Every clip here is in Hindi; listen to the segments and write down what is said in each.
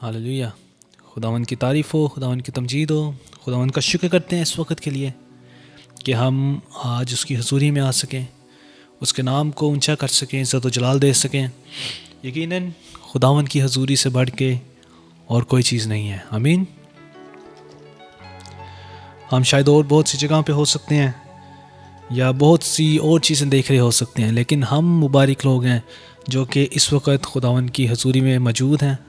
हालेलुया। खुदावंद की तारीफ़ हो, खुदावंद की तमजीद हो। खुदावंद का शुक्र करते हैं इस वक्त के लिए कि हम आज उसकी हजूरी में आ सकें, उसके नाम को ऊंचा कर सकें, इज़्ज़त व जलाल दे सकें। यकीनन खुदावंद की हजूरी से बढ़ के और कोई चीज़ नहीं है। आमीन। हम शायद और बहुत सी जगहों पे हो सकते हैं या बहुत सी और चीज़ें देख रहे हो सकते हैं, लेकिन हम मुबारक लोग हैं जो कि इस वक्त खुदावंद की हजूरी में मौजूद हैं,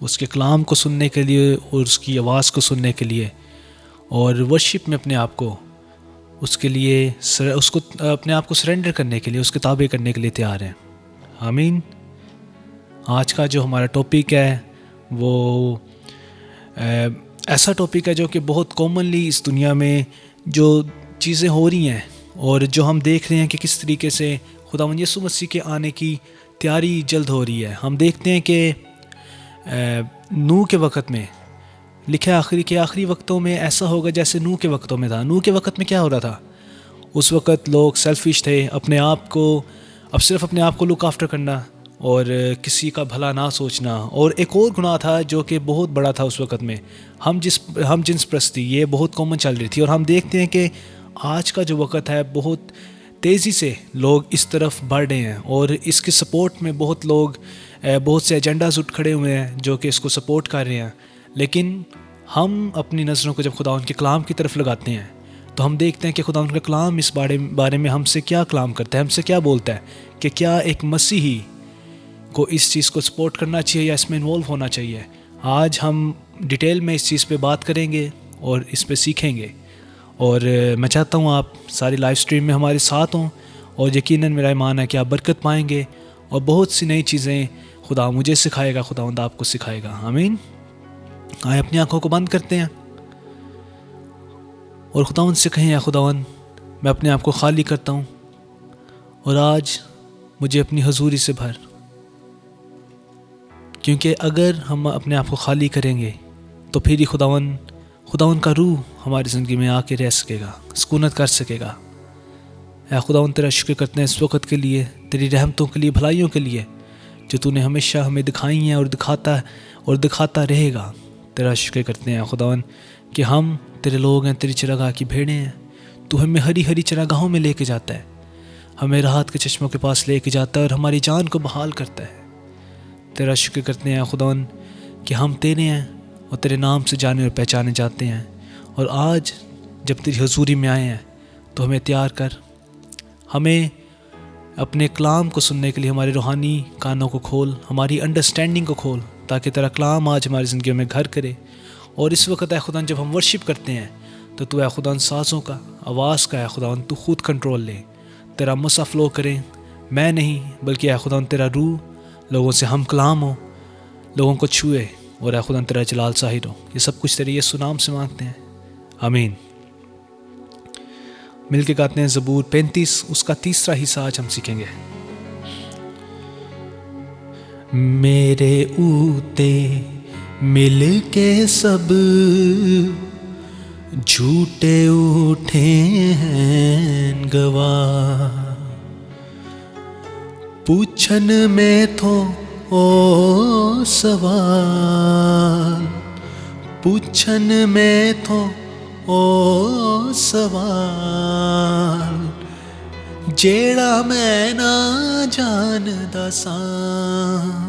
उसके कलाम को सुनने के लिए और उसकी आवाज़ को सुनने के लिए और वर्शिप में अपने आप को उसके लिए उसको अपने आप को सरेंडर करने के लिए, उसके ताबे करने के लिए तैयार हैं। आमीन। आज का जो हमारा टॉपिक है वो ऐसा टॉपिक है जो कि बहुत कॉमनली इस दुनिया में जो चीज़ें हो रही हैं और जो हम देख रहे हैं कि किस तरीके से खुदावंद यीशु मसीह के आने की तैयारी जल्द हो रही है। हम देखते हैं कि नूह के वक़्त में लिखा आखिरी वक्तों में ऐसा होगा जैसे नूह के वक्तों में था। नूह के वक़्त में क्या हो रहा था? उस वक़्त लोग सेल्फिश थे, अपने आप को अब सिर्फ अपने आप को लुक आफ्टर करना और किसी का भला ना सोचना। और एक और गुनाह था जो कि बहुत बड़ा था उस वक़्त में, हम जिन्स प्रस्ती, ये बहुत कॉमन चल रही थी। और हम देखते हैं कि आज का जो वक़्त है बहुत तेज़ी से लोग इस तरफ बढ़ रहे हैं और इसके सपोर्ट में बहुत लोग, बहुत से एजेंडाज उठ खड़े हुए हैं जो कि इसको सपोर्ट कर रहे हैं। लेकिन हम अपनी नज़रों को जब खुदा के कलाम की तरफ लगाते हैं तो हम देखते हैं कि खुदा का कलाम इस बारे में हमसे क्या कलाम करता है, हमसे क्या बोलता है कि क्या एक मसीही को इस चीज़ को सपोर्ट करना चाहिए या इसमें इन्वॉल्व होना चाहिए। आज हम डिटेल में इस चीज़ पे बात करेंगे और इस पे सीखेंगे। और मैं चाहता हूँ आप सारी लाइव स्ट्रीम में हमारे साथ हों और यकीनन मेरा ईमान है कि आप बरकत पाएंगे और बहुत सी नई चीज़ें खुदा मुझे सिखाएगा, खुदावंद आपको सिखाएगा। आमीन। आए अपनी आंखों को बंद करते हैं और खुदावंद से कहें, या खुदावंद मैं अपने आप को खाली करता हूँ और आज मुझे अपनी हजूरी से भर, क्योंकि अगर हम अपने आप को खाली करेंगे तो फिर ही खुदावंद का रूह हमारी ज़िंदगी में आके रह सकेगा, सुकूनत कर सकेगा। या खुदावंद तेरा शुक्र करते हैं इस वक्त के लिए, तेरी रहमतों के लिए, भलाइयों के लिए जो तूने हमेशा हमें दिखाई हैं और दिखाता रहेगा। तेरा शुक्र करते हैं खुदावंद कि हम तेरे लोग हैं, तेरी चरागाह की भेड़ें हैं। तू हमें हरी हरी चरागाहों में लेके जाता है, हमें राहत के चश्मों के पास लेके जाता है और हमारी जान को बहाल करता है। तेरा शुक्र करते हैं खुदावंद कि हम तेरे हैं और तेरे नाम से जाने और पहचाने जाते हैं। और आज जब तेरी हजूरी में आए हैं तो हमें तैयार कर, हमें अपने कलाम को सुनने के लिए हमारे रूहानी कानों को खोल, हमारी अंडरस्टैंडिंग को खोल, ताकि तेरा कलाम आज हमारी ज़िंदगी में घर करे। और इस वक्त है खुदा जब हम वर्शिप करते हैं तो तू है खुदा सांसों का, आवाज़ का है खुदा, तू खुद कंट्रोल ले, तेरा मुसा फ्लो करें, मैं नहीं बल्कि है खुदा तेरा रूह लोगों से हम कलाम हो, लोगों को छुए और है खुदा तेरा जलाल ज़ाहिर हो। ये सब कुछ तेरे यीशु नाम से मांगते हैं, आमीन। मिल के गाते हैं ज़बूर 35, उसका तीसरा हिस्सा आज हम सीखेंगे। मेरे ऊते मिल के सब झूठे उठे हैं गवाह, पूछन में थो ओ सवाल, पूछन में थो ओ सवाल, जेड़ा मैं ना जानदा सां।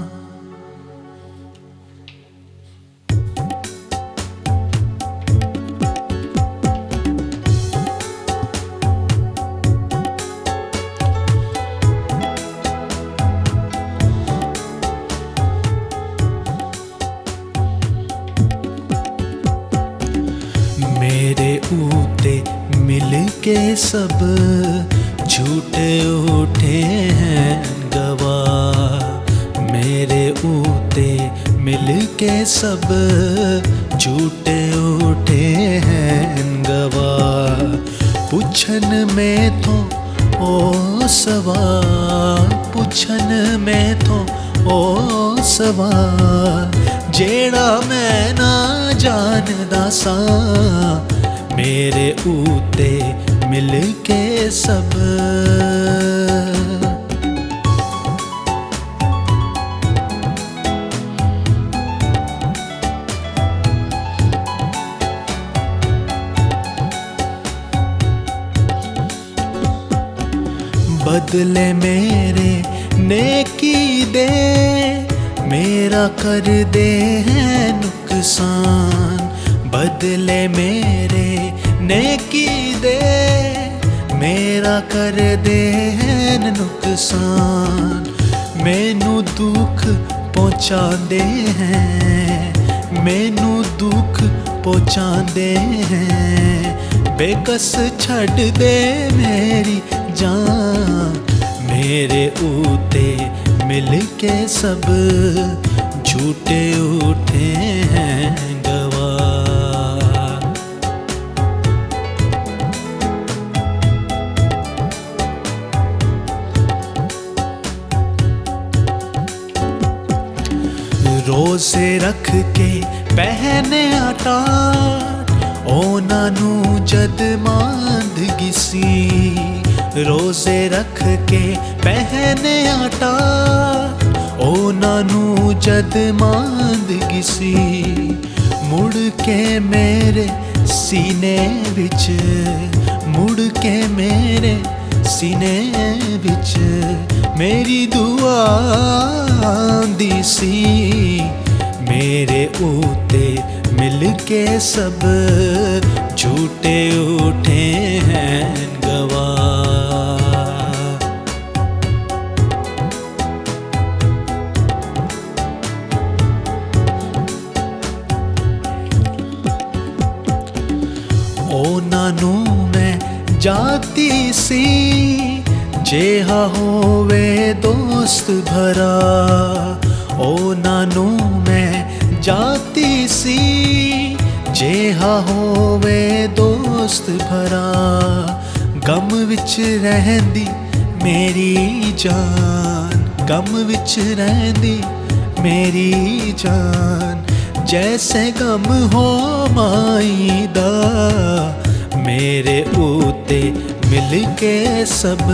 मेरे ऊते मिल के सब झूठे उठे हैं गवाह, मेरे ऊते मिल के सब झूठे उठे हैं गवाह, पूछन में तो ओ सवाल, पूछन में तो ओ सवाल, जेड़ा मैं ना जानदा सा, मेरे ऊते मिल के सब। बदले मेरे नेकी दे, मेरा कर दे है नुकसान। बदले मेरे नेकी दे, मेरा कर दे है नुकसान। मैनू दुख पहुँचांदे हैं, मैनू दुख पहुँचांदे हैं, बेकस छड़ दे मेरी जान। मेरे ऊते मिल के सब झूठे उठे हैं गवाह। रोजे रख के पहने अटार, ओनानू जद मांदगी सी। रोजे रख के पहने अटार, ओनानू जद मांदगी सी। मुड़ के मेरे सीने विच, मुड़ के मेरे सीने विच मेरी दुआ आंदी सी। मेरे ऊते मिल के सब झूठे उठे हैं गवाह। ओनानू मैं जाती सी, जेहा होवे दोस्त भरा। ओनानू मैं जाती सी, जेहा होवे दोस्त भरा। गम विच रहंदी मेरी जान, गम विच रहंदी मेरी जान। जैसे गम हो माई दा, मेरे ऊते मिल के सब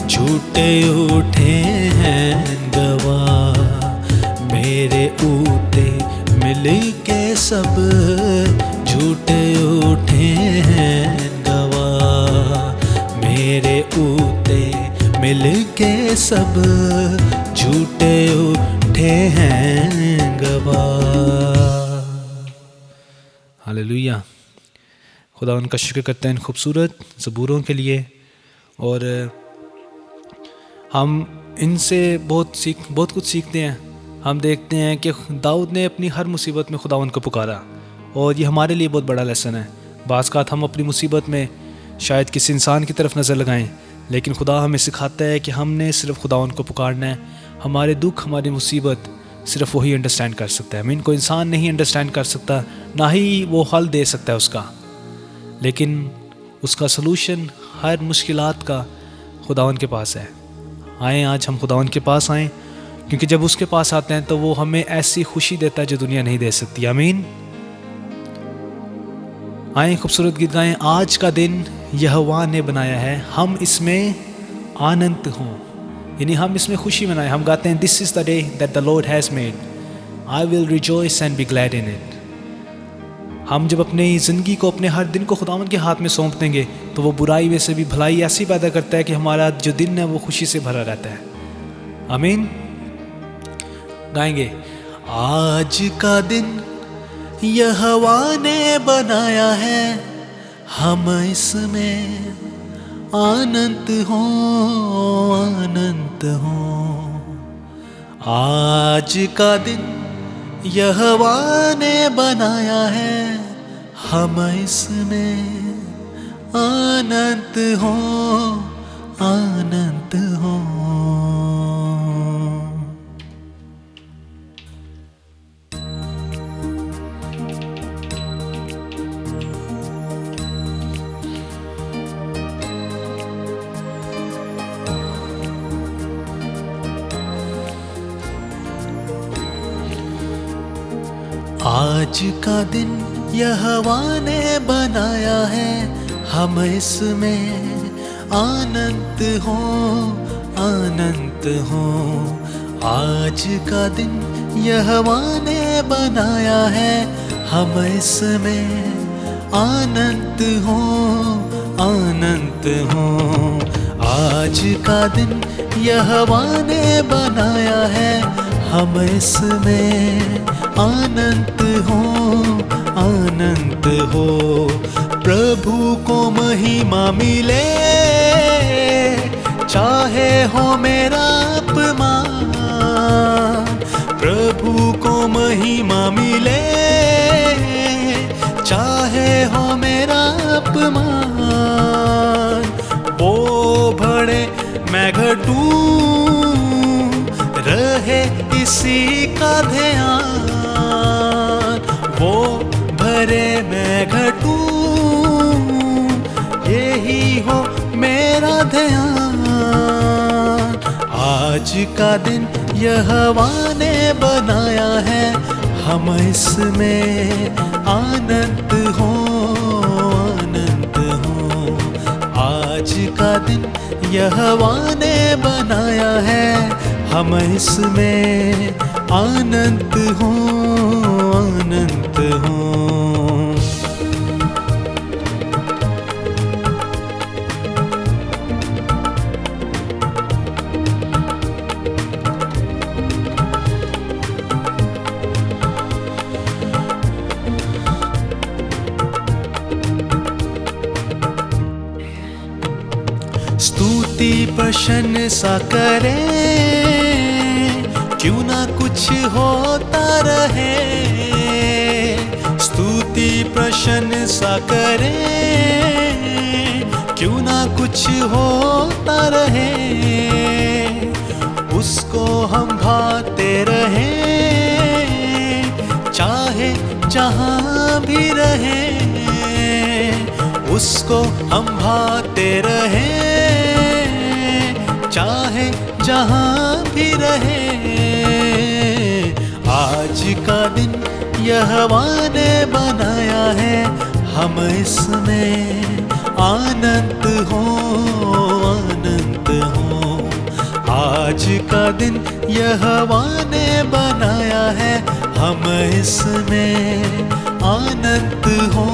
झूठे उठे हैं गवाह। मेरे ऊते मिल के सब झूठे उठे हैं गवाह। मेरे ऊते मिल के सब झूठे उठे हैं गवाह। हालेलुया। खुदा उनका शुक्र करते हैं खूबसूरत ज़बूरों के लिए, और हम इनसे बहुत कुछ सीखते हैं। हम देखते हैं कि दाऊद ने अपनी हर मुसीबत में खुदावन को पुकारा, और ये हमारे लिए बहुत बड़ा लेसन है। बाज़ का हम अपनी मुसीबत में शायद किसी इंसान की तरफ नज़र लगाएं, लेकिन खुदा हमें सिखाता है कि हमने सिर्फ खुदावन को पुकारना है। हमारे दुख, हमारी मुसीबत सिर्फ वही अंडरस्टैंड कर सकता है। कोई इंसान नहीं अंडरस्टैंड कर सकता, ना ही वो हल दे सकता है उसका, लेकिन उसका सलूशन हर मुश्किलात का खुदावन के पास है। आएँ आज हम खुदावन के पास आएँ, क्योंकि जब उसके पास आते हैं तो वो हमें ऐसी खुशी देता है जो दुनिया नहीं दे सकती। आमीन। आएँ खूबसूरत गीत गाएँ। आज का दिन यहोवा ने बनाया है, हम इसमें आनंद हों, यानी हम इसमें खुशी मनाएं। हम गाते हैं, this is the day that the Lord has made, I will rejoice and be glad in it. हम जब अपनी ज़िंदगी को, अपने हर दिन को खुदावन के हाथ में सौंप देंगे, तो वो बुराई में से भी भलाई ऐसी पैदा करता है कि हमारा जो दिन है वो खुशी से भरा रहता है। आमीन। गाएंगे। आज का दिन यहोवा ने बनाया है, हम इसमें आनंद हो, आनंद हो। आज का दिन यहोवा ने बनाया है, हम इसमें आनंद हो, आनंद हो। आज का दिन यहोवा ने बनाया है, हम इसमें आनंद हो, आनंद हो। आज का दिन यहोवा ने बनाया है, हम इसमें आनंद हो, आनंद हो। आज का दिन यहोवा ने बनाया है, हम इसमें आनंद हो, आनंद हो। प्रभु को महिमा मिले, चाहे हो मेरा अपमान। प्रभु को महिमा मिले, चाहे हो मेरा अपमान। वो बढ़े मैं घटूं, रहे इसी का ध्यान। वो भरे मैं घटूं, यही हो मेरा ध्यान। आज का दिन यहोवा ने बनाया है, हम इसमें आनंद हो, आनंद हो। आज का दिन यहोवा ने बनाया है, हम इसमें आनंद हो, आनंद हो। स्तुति प्रशंसा करें, क्यों ना कुछ होता रहे। स्तुति प्रशंसा करें, क्यों ना कुछ होता रहे। उसको हम भाते रहें, चाहे जहाँ भी रहें। उसको हम भाते रहें, चाहे जहाँ भी रहे। आज का दिन यहोवा ने बनाया है, हम इसमें आनंद हो, आनंद हो। आज का दिन यहोवा ने बनाया है, हम इसमें आनंद हो,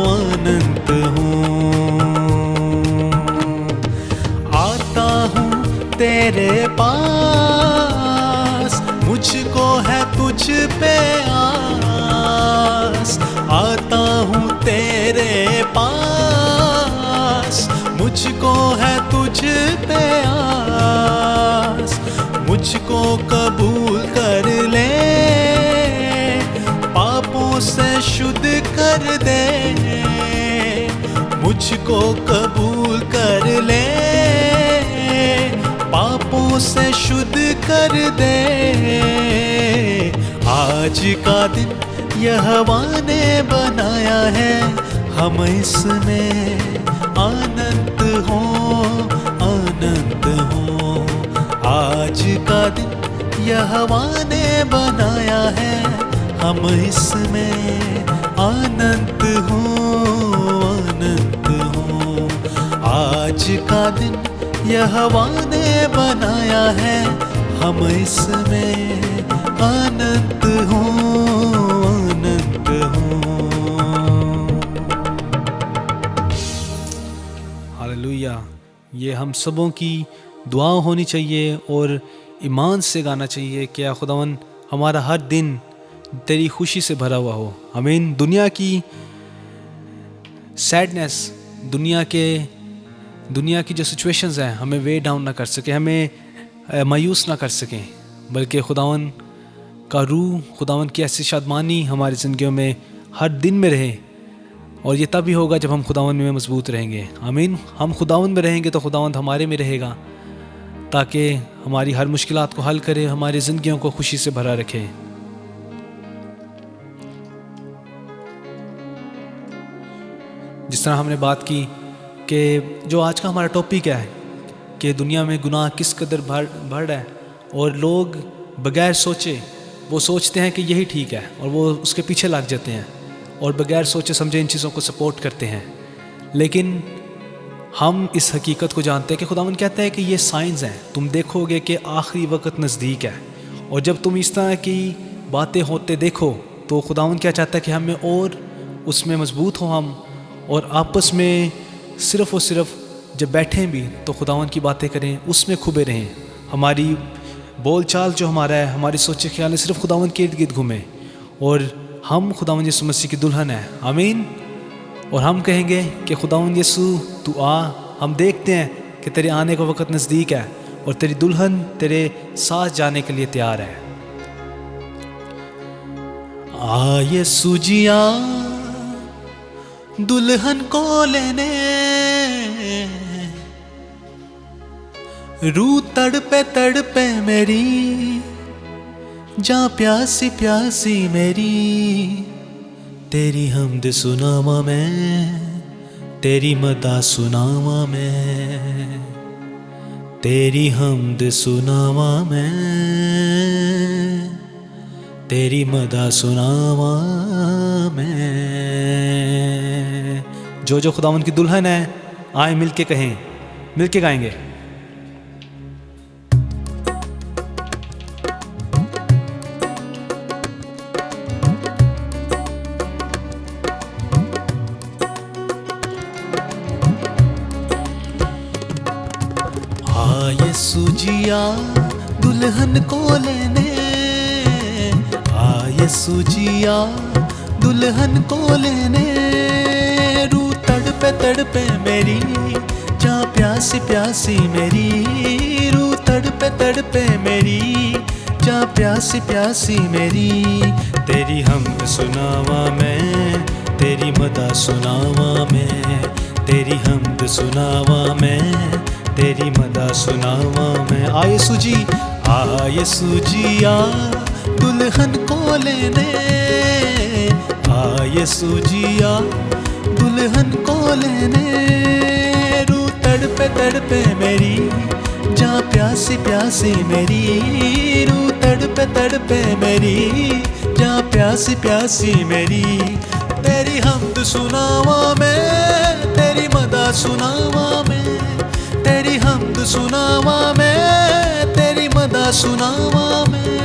आनंद हो। आता हूँ तेरे पास, मुझको है तुझ पे आस। आता हूँ तेरे पास, मुझको है तुझ पे आस। मुझको कबूल कर ले, पापों से शुद्ध कर दे। मुझको कबूल कर ले, पापों से शुद्ध कर दे। आज का दिन यहोवा ने बनाया है, हम इसमें आनंद हो, आनंद हो। आज का दिन यहोवा ने बनाया है, हम इसमें आनंद हो, आनंद हो। आज का दिन यहोवा ने बनाया है, हम इसमें आनंद हो, आनंद हो। हालेलुया। ये हम सबों की दुआ होनी चाहिए और ईमान से गाना चाहिए कि या खुदावन हमारा हर दिन तेरी खुशी से भरा हुआ हो। आमीन। दुनिया की सैडनेस, दुनिया की जो सिचुएशंस हैं हमें वे डाउन ना कर सके, हमें मायूस ना कर सकें, बल्कि खुदावन का रूह, खुदावन की ऐसी शादमानी हमारी ज़िंदगियों में हर दिन में रहे। और ये तभी होगा जब हम खुदावन में मजबूत रहेंगे। आमीन। हम खुदावन में रहेंगे तो खुदावन हमारे में रहेगा, ताकि हमारी हर मुश्किलात को हल करे, हमारी ज़िंदगियों को खुशी से भरा रखे। जिस तरह हमने बात की कि जो आज का हमारा टॉपिक है कि दुनिया में गुनाह किस कदर बढ़ रहा है, और लोग बगैर सोचे वो सोचते हैं कि यही ठीक है और वो उसके पीछे लग जाते हैं और बगैर सोचे समझे इन चीज़ों को सपोर्ट करते हैं। लेकिन हम इस हकीकत को जानते हैं कि खुदावंद कहता है कि ये साइंस हैं, तुम देखोगे कि आखिरी वक्त नज़दीक है। और जब तुम इस तरह की बातें होते देखो तो खुदावंद क्या चाहता है कि हमें और उसमें मजबूत हो हम, और आपस में सिर्फ़ और सिर्फ जब बैठें भी तो खुदावन की बातें करें, उसमें खुबे रहें। हमारी बोल चाल जो हमारा है, हमारी सोचे ख्याल सिर्फ खुदावन के इर्द गिर्द घूमें और हम खुदावन यीशु मसीह की दुल्हन है। आमीन। और हम कहेंगे कि खुदावन यीशु तू आ, हम देखते हैं कि तेरे आने का वक्त नज़दीक है और तेरी दुल्हन तेरे साथ जाने के लिए तैयार है। आ यीशु जी आ दुल्हन को लेने, रू तड़पे मेरी, जा प्यासी प्यासी मेरी, तेरी हमद सुनावा मैं, तेरी मदा सुनावा मैं, तेरी हमद सुनावा मैं, तेरी मदा सुनावा मैं। जो खुदावन की दुल्हन है, आए मिलके कहें, मिलके गाएंगे। यीशु जी आ दुल्हन को लेने, आ यीशु जी आ दुल्हन को लेने, रू तड़पे मेरी, जा प्यासी प्यासी मेरी, रू तड़पे मेरी, जा प्यासी प्यासी मेरी, तेरी हमद सुनावा मैं, तेरी मदा सुनावा मैं, तेरी हमद सुनावा मैं, तेरी मदा सुनावा मैं। आ यीशु जी आ दुल्हन को लेने, आ यीशु जी आ दुल्हन को लेने, रू तड़पे मेरी, जा प्यासी प्यासी मेरी, रू तड़पे मेरी, जा प्यासी प्यासी मेरी, तेरी हमद सुनावा मैं, तेरी मदा सुनावा मैं, तेरी हमद सुनावा मैं, तेरी मदा सुनावा मैं।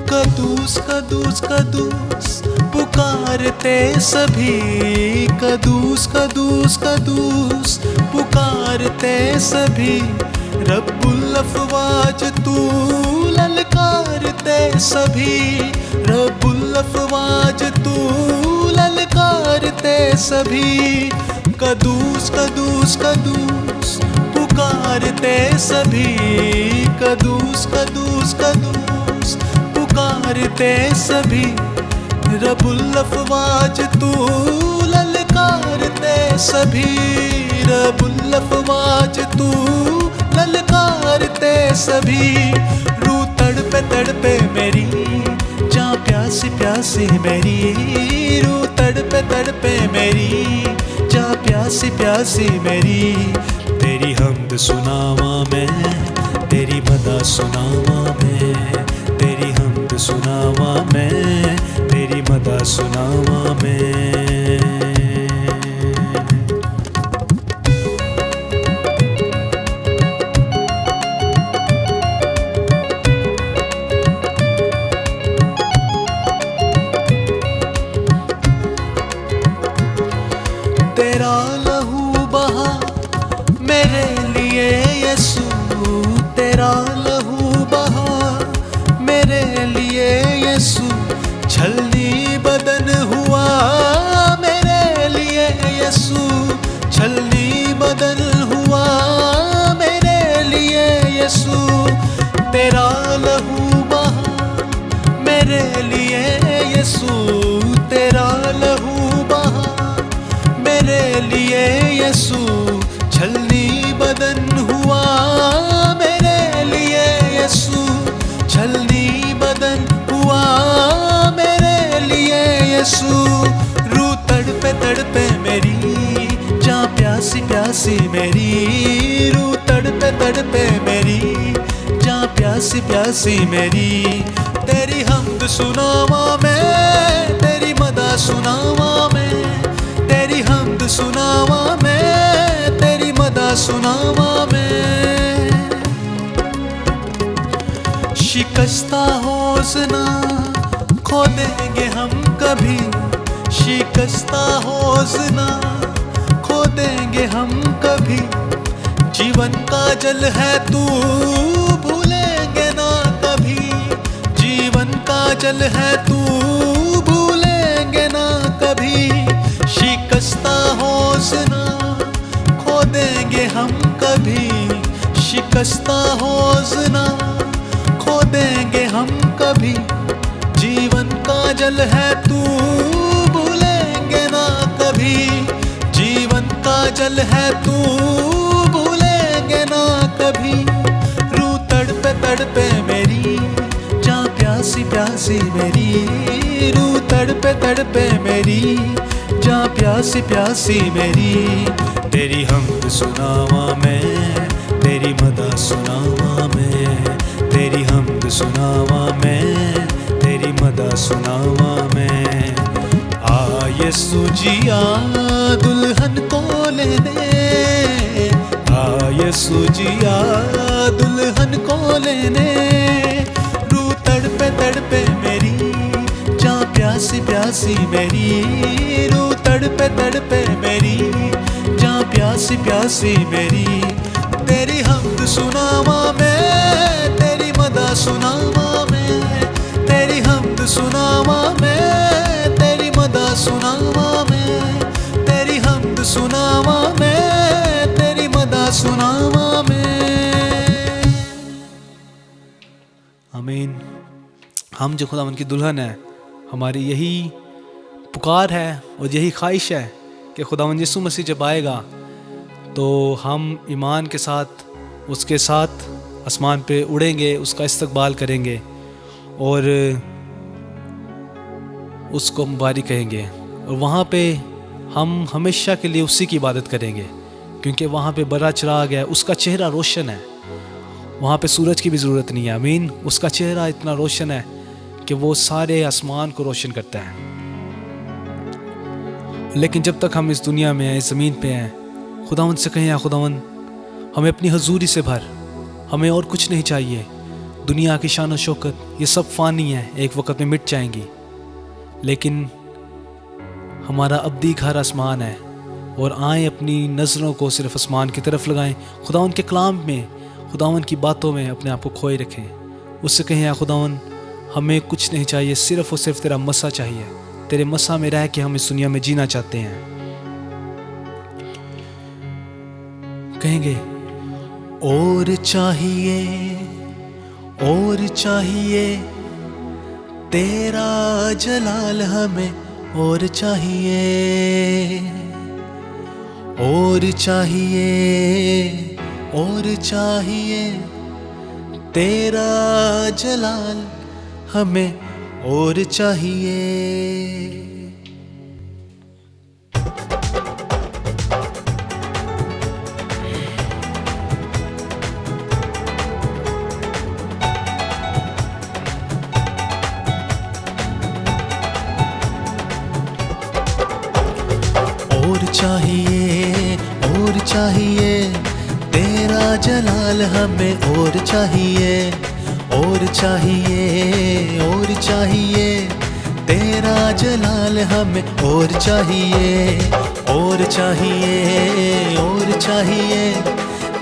कदूस कदूस कदूस पुकारते सभी, कदूस कदूस कदूस पुकारते सभी, रब्बुल अफ़वाज तू ललकारते सभी, रब्बुल अफ़वाज तू ललकारते सभी, कदूस कदूस कदूस पुकारते सभी, कदूस कदूस कदूस पुकारते सभी, रब्बुल अफ़वाज तू ललकारते सभी, रब्बुल अफ़वाज तू ललकारते सभी, रू तड़पे मेरी, जा प्यासी प्यासी मेरी, रू तड़पे मेरी, जा प्यासी प्यासी मेरी, तेरी हमद सुनावा मैं, तेरी मदा सुनावा मैं, तेरी हमद सुनावा मैं, तेरी मदा सुनावा मैं। तेरा लहू बहा मेरे लिए यीशु, तेरा लहू बहा मेरे लिए यीशु, छलनी बदन हुआ मेरे लिए यीशु, छलनी बदन हुआ मेरे लिए यीशु, तेरा लहू बहा मेरे लिए यीशु, तेरा लहू बहा मेरे लिए यीशु, छलनी बदन हुआ मेरे लिए यीशु, छलनी बदन हुआ मेरे लिए यीशु, रू तड़पे मेरी, जा प्यासी प्यासी मेरी, रू तड़पे मेरी, जा प्यासी प्यासी मेरी, तेरी हमद सुनावा मैं, तेरी मदा सुनावा मैं, तेरी हमद सुनावा मैं, तेरी मदा सुनावा मैं। शिकस्ता हौसला खो देंगे हम कभी, शिकस्ता हौसला खो देंगे हम कभी, जीवन का जल है तू भूलेंगे ना कभी, जीवन का जल है तू भूलेंगे ना कभी। शिकस्ता हौसला खो देंगे हम कभी, शिकस्ता हौसला खो देंगे हम कभी, जीवन का जल है तू भूलेंगे ना कभी, जीवन का जल है तू भूलेंगे ना कभी। रू तड़पे मेरी जा प्यासी प्यासी मेरी, रू तड़पे मेरी जा प्यासी प्यासी मेरी। तेरी हमद सुनावा मैं, तेरी मदा सुनावा मैं, तेरी हमद सुनावा मैं, तेरी मदा सुनावा मैं। आ यीशु जी आ दुल्हन को ले दे, आ यीशु जी आ दुल्हन को लेने। रू तड़पे मेरी जा प्यासी प्यासी मेरी, रू तड़पे मेरी जा प्यासी प्यासी मेरी। तेरी हमद सुनावा मैं, तेरी मदा सुनावा मैं, तेरी हमद सुनावा मैं, तेरी मदा सुनावा मैं, तेरी हमद सुनावा मैं, तेरी मदा सुनावा मैं। आमीन। हम जो खुदावंद की दुल्हन है, हमारी यही पुकार है और यही ख्वाहिश है कि खुदावंद यीशु मसीह जब आएगा तो हम ईमान के साथ उसके साथ आसमान पे उड़ेंगे, उसका इस्तकबाल करेंगे और उसको मुबारक कहेंगे। और वहाँ पे हम हमेशा के लिए उसी की इबादत करेंगे, क्योंकि वहाँ पे बड़ा चिराग है, उसका चेहरा रोशन है, वहाँ पे सूरज की भी ज़रूरत नहीं है। आमीन। उसका चेहरा इतना रोशन है कि वो सारे आसमान को रोशन करता है। लेकिन जब तक हम इस दुनिया में हैं, इस ज़मीन पे हैं, खुदावंद से कहें या खुदावंद हमें अपनी हजूरी से भर, हमें और कुछ नहीं चाहिए। दुनिया की शान और शौकत ये सब फ़ानी है, एक वक्त में मिट जाएंगी, लेकिन हमारा अब्दी घर आसमान है। और आए अपनी नज़रों को सिर्फ आसमान की तरफ लगाएं, खुदावंद के कलाम में, खुदावंद की बातों में अपने आप को खोए रखें। उससे कहें या खुदावंद हमें कुछ नहीं चाहिए, सिर्फ और सिर्फ तेरा मसा चाहिए, तेरे मसा में रह के हम इस दुनिया में जीना चाहते हैं। कहेंगे और चाहिए, और चाहिए तेरा जलाल हमें, और चाहिए, और चाहिए, और चाहिए तेरा जलाल हमें, और चाहिए। और चाहिए, और चाहिए तेरा जलाल हमें, और चाहिए, और चाहिए, और चाहिए तेरा जलाल हमें, और चाहिए, और चाहिए, और चाहिए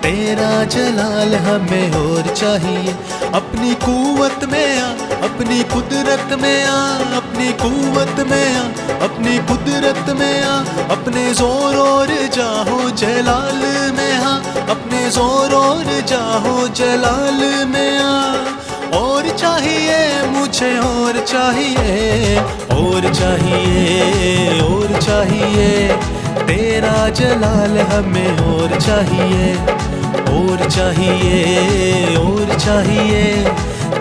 तेरा जलाल हमें, और चाहिए। अपनी कुव्वत में आ, अपनी कुदरत में आ, अपनी कुव्वत में आ, अपनी कुदरत में आ, अपने जोर और जाहो जलाल में आ, अपने जोर और जाहो जलाल में आ। और चाहिए मुझे, और चाहिए, और चाहिए, और चाहिए तेरा जलाल हमें, और चाहिए, और चाहिए, और चाहिए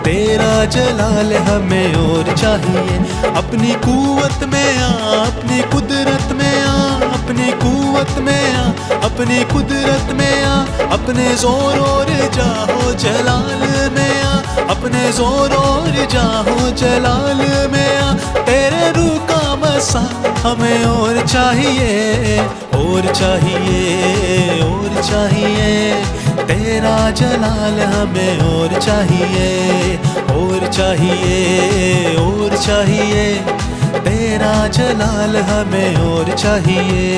तेरा जलाल हमें, और चाहिए। अपनी कुव्वत में आ, अपनी कुदरत में आ, अपनी कुव्वत में आ, अपनी कुदरत में आ, अपने जोर और जाहो जलाल में आ, अपने जोर और जाहो जलाल में आ। तेरे रूह का मसा हमें, और चाहिए, और चाहिए, और चाहिए तेरा जलाल हमें, और चाहिए, और चाहिए, और चाहिए तेरा जलाल हमें और चाहिए।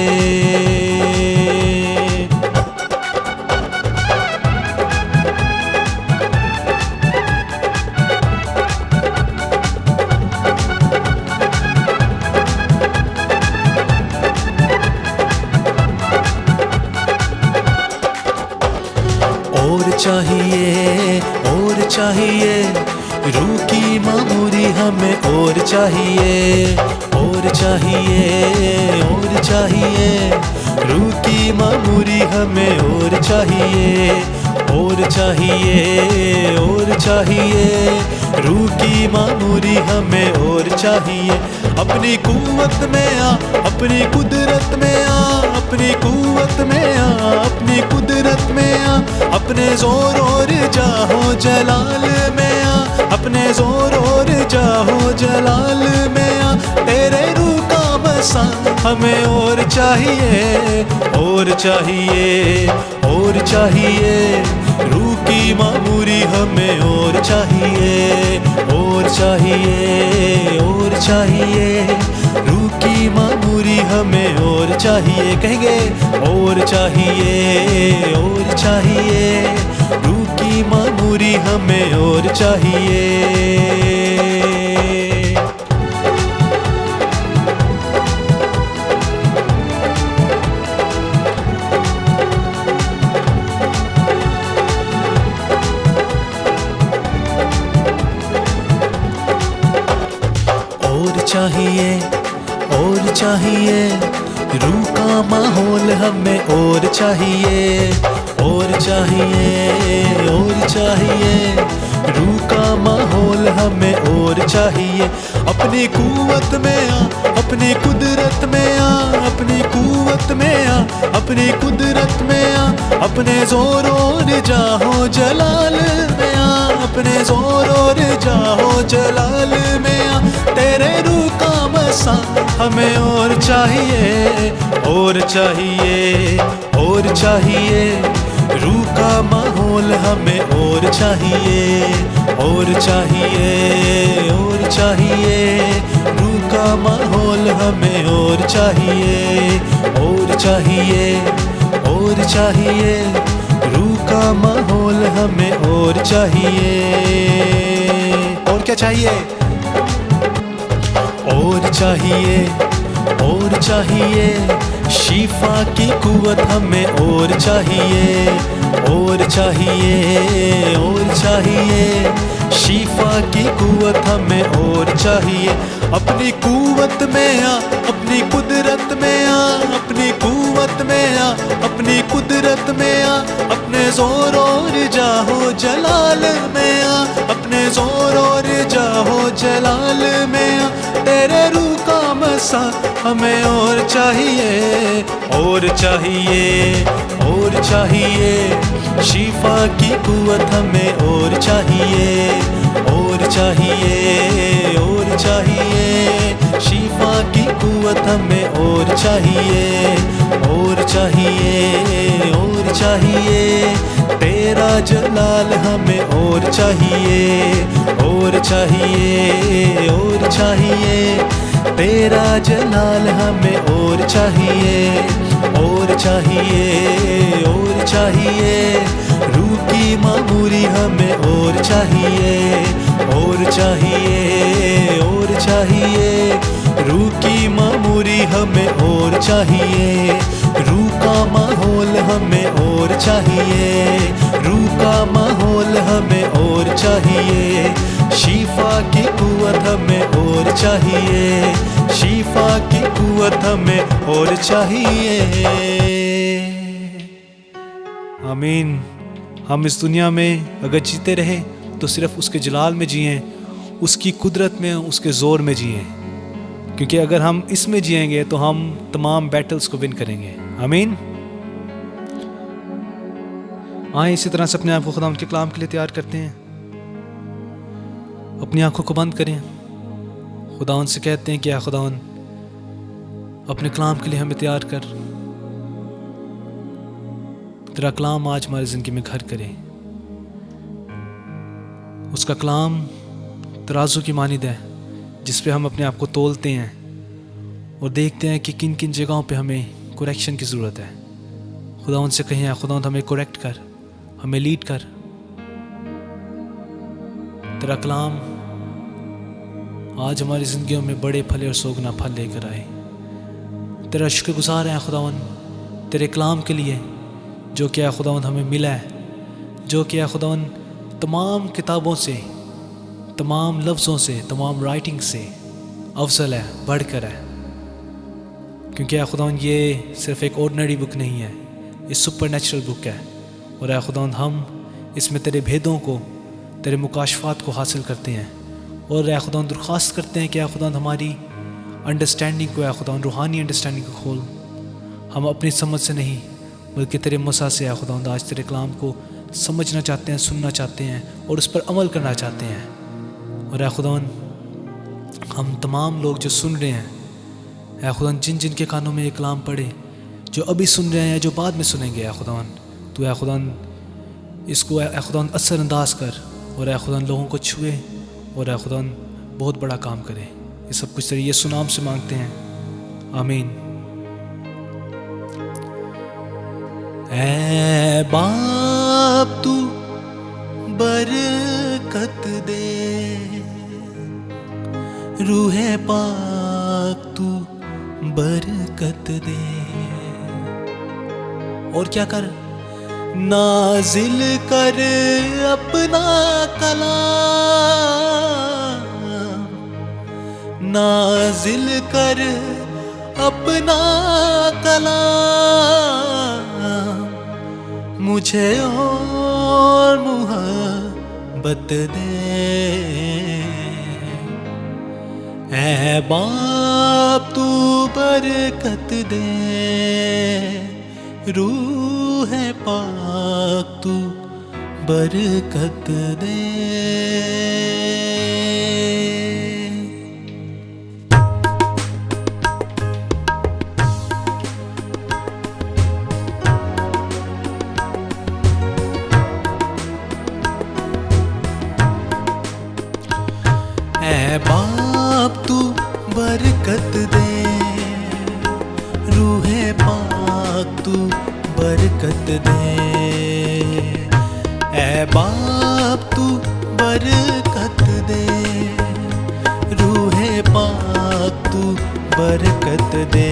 और चाहिए रूह की मामूरी हमें और चाहिए। और चाहिए रूह की मामूरी हमें और चाहिए। और चाहिए रूह की मामूरी हमें और चाहिए। अपनी कुव्वत में आ, अपनी कुदरत में आ, अपनी कुव्वत में आ, अपनी कुदरत में आ, अपने जोर और जाहो जलाल में आ, अपने जोर और जाहो जलाल में आ। तेरे रूह का बसा हमें और चाहिए। और चाहिए रूह की मामूरी हमें और चाहिए। और चाहिए रूह की मामूरी हमें और चाहिए। कहेंगे और चाहिए रूह की मामूरी हमें और चाहिए। और चाहिए रूह का माहौल हमें और चाहिए। और चाहिए रूह का माहौल हमें और चाहिए। अपनी कुव्वत में आ, अपनी कुदरत में आ, अपनी कुव्वत में आ, अपनी कुदरत में आ, अपने जोर और जाहो जलाल में आ, अपने जोर और जाहो जलाल में आ। तेरे रूह का बसा हमें और चाहिए। और चाहिए रूह का माहौल हमें और चाहिए। और चाहिए रूह का माहौल हमें और चाहिए। और चाहिए रूह का माहौल हमें और चाहिए। और क्या चाहिए? और चाहिए शिफा की कुव्वत हमें और चाहिए। और चाहिए शिफा की कुव्वत हमें और चाहिए। अपनी कुव्वत में आ, अपनी कुदरत में आ, अपनी कुव्वत में आ, अपनी कुदरत में आ, अपने जोर और जाहो जलाल में आ, अपने जोर और जाहो जलाल में आ। तेरे रूह का बसा हमें और चाहिए। और चाहिए शिफा की कुव्वत हमें और चाहिए। और चाहिए शिफा की कुव्वत हमें और चाहिए। और चाहिए तेरा जलाल हमें और चाहिए। और चाहिए तेरा जलाल हमें और चाहिए। और चाहिए रूह की मामूरी हमें और चाहिए। और चाहिए रूह की मामूरी हमें और चाहिए। रूह का माहौल हमें और चाहिए। रूह का माहौल हमें और चाहिए। शिफा की कुव्वत हमें और चाहिए। शिफा की कुव्वत हमें और चाहिए। आमीन। हम इस दुनिया में अगर जीते रहे तो सिर्फ उसके जलाल में जिएं, उसकी कुदरत में, उसके ज़ोर में जिएं, क्योंकि अगर हम इसमें जिएंगे तो हम तमाम बैटल्स को विन करेंगे। आमीन। आए इसी तरह से अपने आप को खुदा उनके कलाम के लिए तैयार करते हैं। अपनी आंखों को बंद करें, खुदावन से कहते हैं कि या खुदावन अपने कलाम के लिए हमें तैयार कर। तेरा कलाम आज हमारी ज़िंदगी में घर करे। उसका कलाम तराजू की मानिद है जिस पे हम अपने आप को तोलते हैं और देखते हैं कि किन किन जगहों पे हमें करेक्शन की ज़रूरत है। खुदा उनसे कहें, खुदा हमें करेक्ट कर, हमें लीड कर। तेरा कलाम आज हमारी ज़िंदगियों में बड़े फले और सोगना फल लेकर आए। तेरा शुक्रगुज़ार है खुदावन तेरे कलाम के लिए जो क्या खुदावन हमें मिला है, जो क्या खुदावन तमाम किताबों से, तमाम लफ्ज़ों से, तमाम राइटिंग से अफजल है, बढ़कर है। क्योंकि खुदावन ये सिर्फ़ एक ऑर्डिनरी बुक नहीं है, ये सुपर नेचुरल बुक है। और खुदावन हम इसमें तेरे भेदों को, तेरे मुकाशफात को हासिल करते हैं। और खुदावन दरख्वास्त करते हैं कि खुदावन हमारी अंडरस्टैंडिंग को, खुदावन रूहानी अंडरस्टैंडिंग को खोल। हम अपनी समझ से नहीं बल्कि तेरे मसा से खुदावन आज तेरे कलाम को समझना चाहते हैं, सुनना चाहते हैं और उस पर अमल करना चाहते हैं। और खुदावन हम तमाम लोग जो सुन रहे हैं, खुदावन जिन जिन के कानों में ये कलाम पड़े, जो अभी सुन रहे हैं या जो बाद में सुनेंगे, खुदावन तो खुदावन इसको खुदावन असरअंदाज कर और खुदावन लोगों को छुए और खुदावन बहुत बड़ा काम करे। ये सब कुछ तेरे यीशु नाम से मांगते हैं, आमीन। ऐ बाप तू बरकत दे, रूहे पाक तू बरकत दे। और क्या कर, नाजिल कर अपना कलाम, नाजिल कर अपना कलाम, मुझे और मोहब्बत दे। ऐ बाप तू बरकत दे, रूह पाक तू बरकत दे। ऐ बाप तू बरकत दे, रूहे पाक तू बरकत दे। ऐ बाप तू बरकत दे, रूहे पाक तू बरकत दे।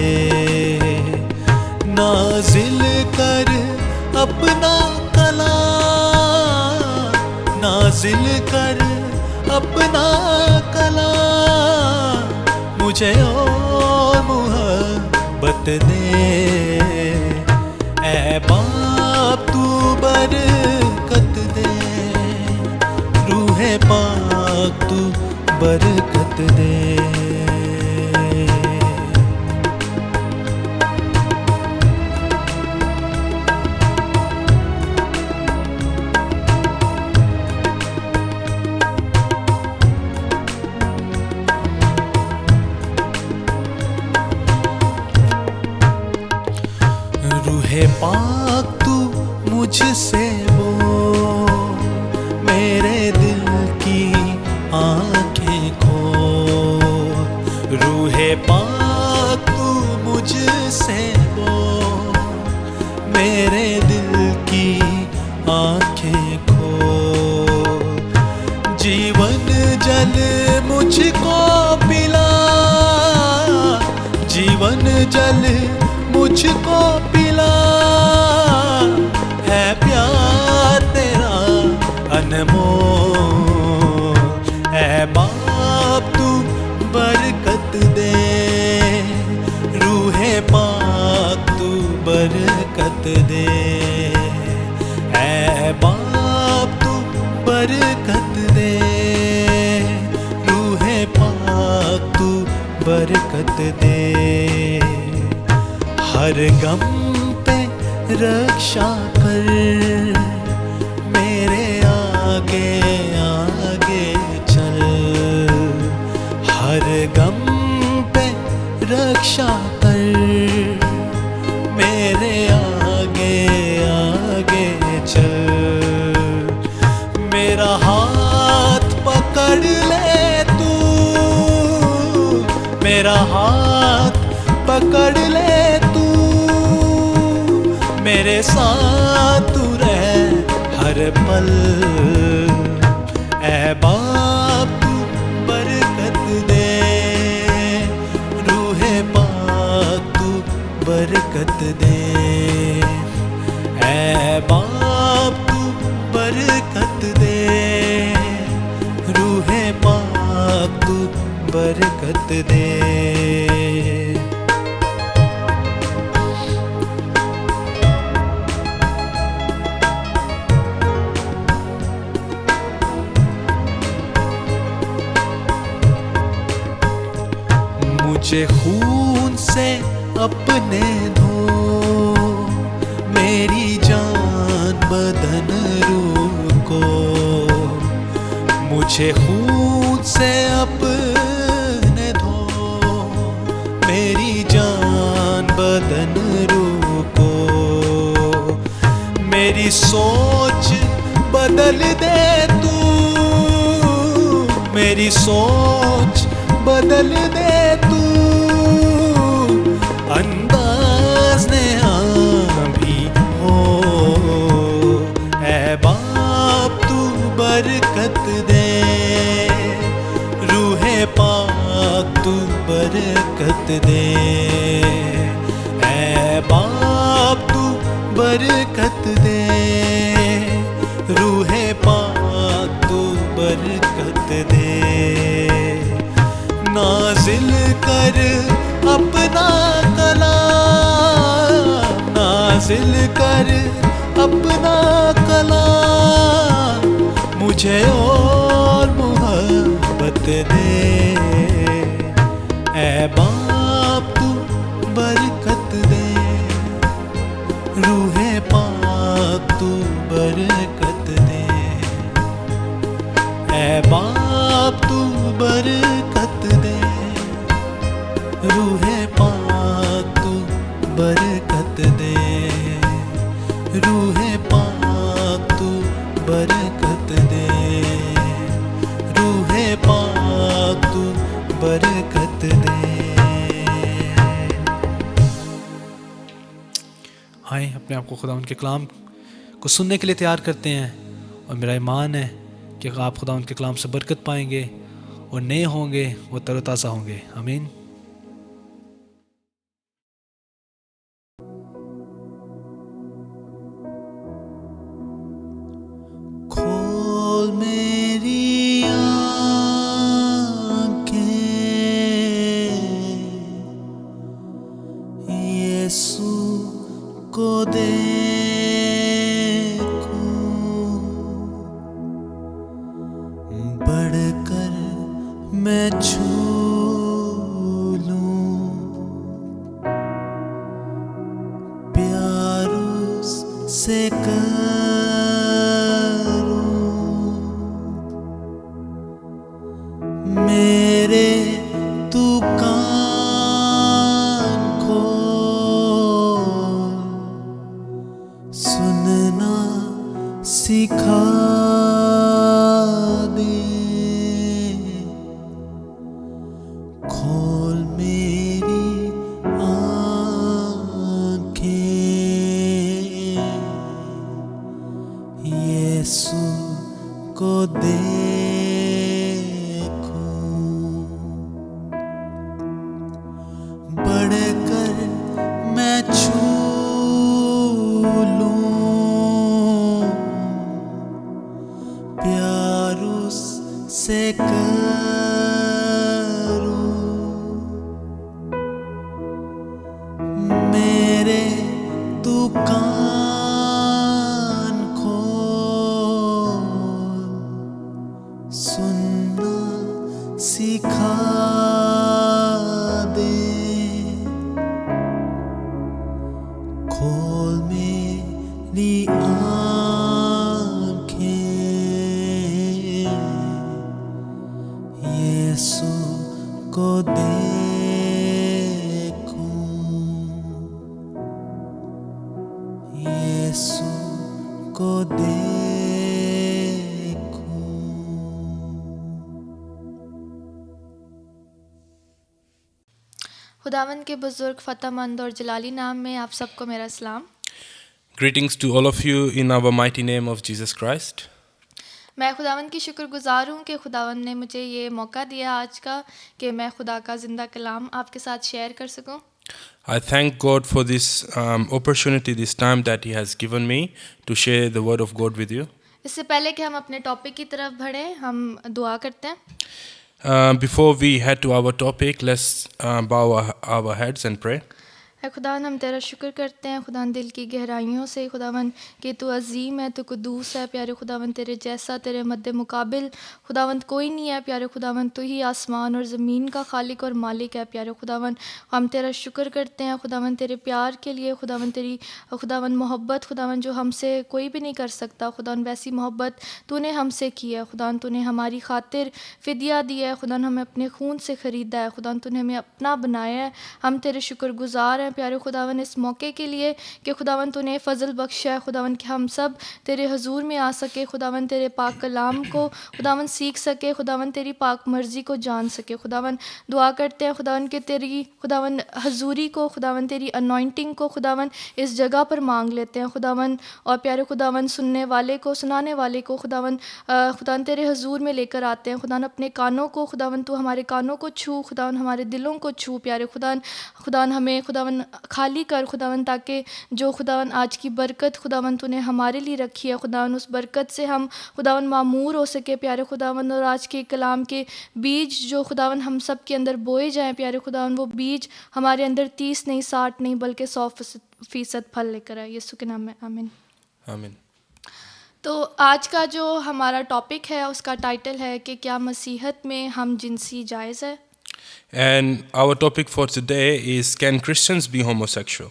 नाजिल कर अपना कलाम, नाजिल कर अपना कलाम, मुझे और मोहब्बत दे। ऐ बाप तू बरकत दे, रूहे पाक तू बरकत दे। रूहे पाक तू मुझसे बोल, मेरे दिल की आंखें खोल। रूहे पाक तू मुझसे बोल, मेरे दिल की आंखें खोल। जीवन जल मुझको पिला, जीवन जल मुझको पिला। है प्यार तेरा अनमोल। ऐ बाप तू बरकत दे, रूहे पाक तू बरकत दे। ऐ बाप तू बरकत दे, रूहे पाक तू बरकत दे। हर गम पे रक्षा कर, मेरे आगे आगे चल। हर गम पे रक्षा कर, मेरे आगे आगे चल। मेरा हाथ पकड़ ले तू, मेरे साथ तू रह हर पल। ऐ बाप तू बरकत दे, रूहे पाक तू बरकत दे। ऐ बाप तू बरकत दे, रूहे पाक तू बरकत दे। मुझे खून से अपने धो, मेरी जान बदन रूह को। मुझे खून से अपने धो, मेरी जान बदन रूह को। मेरी सोच बदल दे तू, मेरी सोच बदल दे तू। अंदाज ने भी हो, ऐ बाप तू बरकत दे, रूहे पाक तू बरकत दे। ऐ बाप तू बरकत दे, रूहे पाक तू बरकत दे। नाजिल कर अपना कलाम, नाजिल कर अपना कलाम। मुझे और मोहब्बत दे, ऐ बाप तू बरकत दे, रूहे पाक तू बरकत दे। ऐ बाप तू बरकत दे, रूहे पाक तू बरकत दे, रूहे पाक तू बरकत दे, रूहे पाक तू बरकत दे। आए अपने आप को खुदावंद के कलाम को सुनने के लिए तैयार करते हैं, और मेरा ईमान है कि आप खुदावंद के कलाम से बरकत पाएंगे और नए होंगे, वो तरोताज़ा होंगे। आमीन। खोल मेरी आँखें, यीशु को देखूं, बढ़कर मैं छू लूं, प्यार उससे मेरे तू कान खोल, सुनना सिखा दे। खोल मेरी आँखें, यीशु को बढ़कर मैं छू लूं, प्यार उससे करूं, मेरे तू कान खोल, सुनना सिखा दे। खोल मेरी आँखें, यीशु को देखूं, यीशु को देखूं। खुदावंद के बुजुर्ग फ़तेहमंद और जलाली नाम में आप सबको मेरा सलाम। Greetings to all of you in our mighty name of Jesus Christ. मैं खुदावंद की शुक्रगुजार हूँ कि खुदावंद ने मुझे ये मौका दिया आज का कि मैं खुदा का ज़िंदा कलाम आपके साथ शेयर कर सकूँ। I thank God for this opportunity, this time that He has given me to share the Word of God with you. इससे पहले कि हम अपने टॉपिक की तरफ बढ़ें, हम दुआ करते हैं। Before we head to our topic, let's bow our heads and pray. है खुदावंद, हम तेरा शुक्र करते हैं खुदावंद दिल की गहराइयों से खुदावंद कि तू अजीम है, तू कुदूस है प्यारे खुदावंद, तेरे जैसा तेरे मद्दे मुकाबिल खुदावंद कोई नहीं है प्यारे खुदावंद। तू ही आसमान और ज़मीन का खालिक और मालिक है प्यारे खुदावंद। हम तेरा शुक्र करते हैं खुदावंद तेरे प्यार के लिए खुदावंद, तेरी खुदावंद मोहब्बत खुदावंद जो हमसे कोई भी नहीं कर सकता खुदावंद, वैसी मोहब्बत तूने हमसे की है खुदावंद। तूने हमारी खातिर फ़िदिया दिया है खुदावंद, हमें अपने खून से ख़रीदा है खुदावंद, तूने हमें अपना बनाया है। हम तेरे शुक्रगुजार हैं प्यारे खुदावन इस मौके के लिए कि खुदावन तूने फ़ज़ल बख्शा है खुदावन कि हम सब तेरे हजूर में आ सके खुदावन, तेरे पाक कलाम को खुदावन सीख सके खुदावन, तेरी पाक मर्ज़ी को जान सके खुदावन। दुआ करते हैं खुदावन कि तेरी खुदावन हजूरी को खुदावन, तेरी अनॉइंटिंग को खुदावन इस जगह पर मांग लेते हैं खुदावन। और प्यारे खुदावन सुनने वाले को, सुनाने वाले को खुदावन खुदावन तेरे हजूर में लेकर आते हैं खुदावन। अपने कानों को खुदावन तू हमारे कानों को छू खुदावन, हमारे दिलों को छू प्यारे खुदावन। खुदावन हमें खुदावन खाली कर खुदावन, ताकि जो खुदावन आज की बरकत खुदावन तूने हमारे लिए रखी है खुदावन, उस बरकत से हम खुदावन मामूर हो सके प्यारे खुदावन। और आज के कलाम के बीज जो खुदावन हम सब के अंदर बोए जाएं प्यारे खुदावन, वो बीज हमारे अंदर 30 नहीं 60 नहीं बल्कि 100% फल लेकर आए, यीशु के नाम में आमीन। Amen. तो आज का जो हमारा टॉपिक है उसका टाइटल है कि क्या मसीहत में हम जिनसी जायज़ है। And our topic for today is, can Christians be homosexual?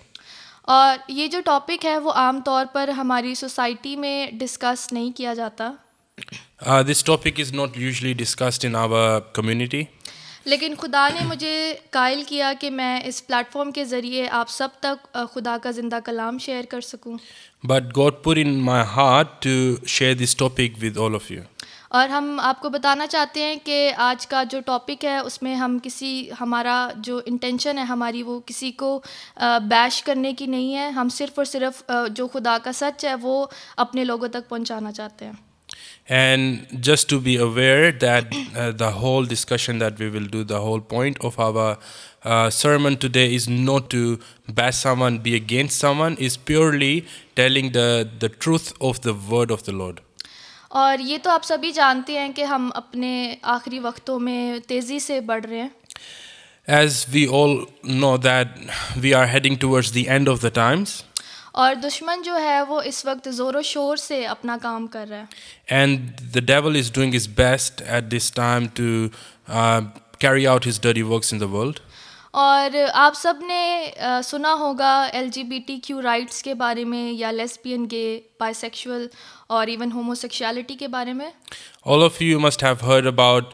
और ये जो टॉपिक है वो आम तौर पर हमारी सोसाइटी में डिस्कस नहीं किया जाता, This topic is not usually discussed in our community. लेकिन खुदा ने मुझे कायल किया कि मैं इस प्लेटफॉर्म के ज़रिए आप सब तक खुदा का ज़िंदा कलाम शेयर कर सकूं। But God put in my heart to share this topic with all of you. और हम आपको बताना चाहते हैं कि आज का जो टॉपिक है उसमें हम हमारा जो इंटेंशन है हमारी, वो किसी को बैश करने की नहीं है। हम सिर्फ़ और सिर्फ जो खुदा का सच है वो अपने लोगों तक पहुंचाना चाहते हैं। And just to be aware that the whole discussion that we will do, the whole point of our sermon today is not to bash someone, be against someone, is purely telling the truth of the word of the Lord. और ये तो आप सभी जानते हैं कि हम अपने आखिरी वक्तों में तेज़ी से बढ़ रहे हैं। As we all know that we are heading towards the end of the times. और दुश्मन जो है वो इस वक्त ज़ोरों शोर से अपना काम कर रहा है। And the devil is doing his best at this time to carry out his dirty works in the world. और आप सब ने सुना होगा LGBTQ राइट्स के बारे में, या लेस्बियन, गे, बाइसेक्सुअल और इवन होमोसेक्सुअलिटी के बारे में। All of you must have heard about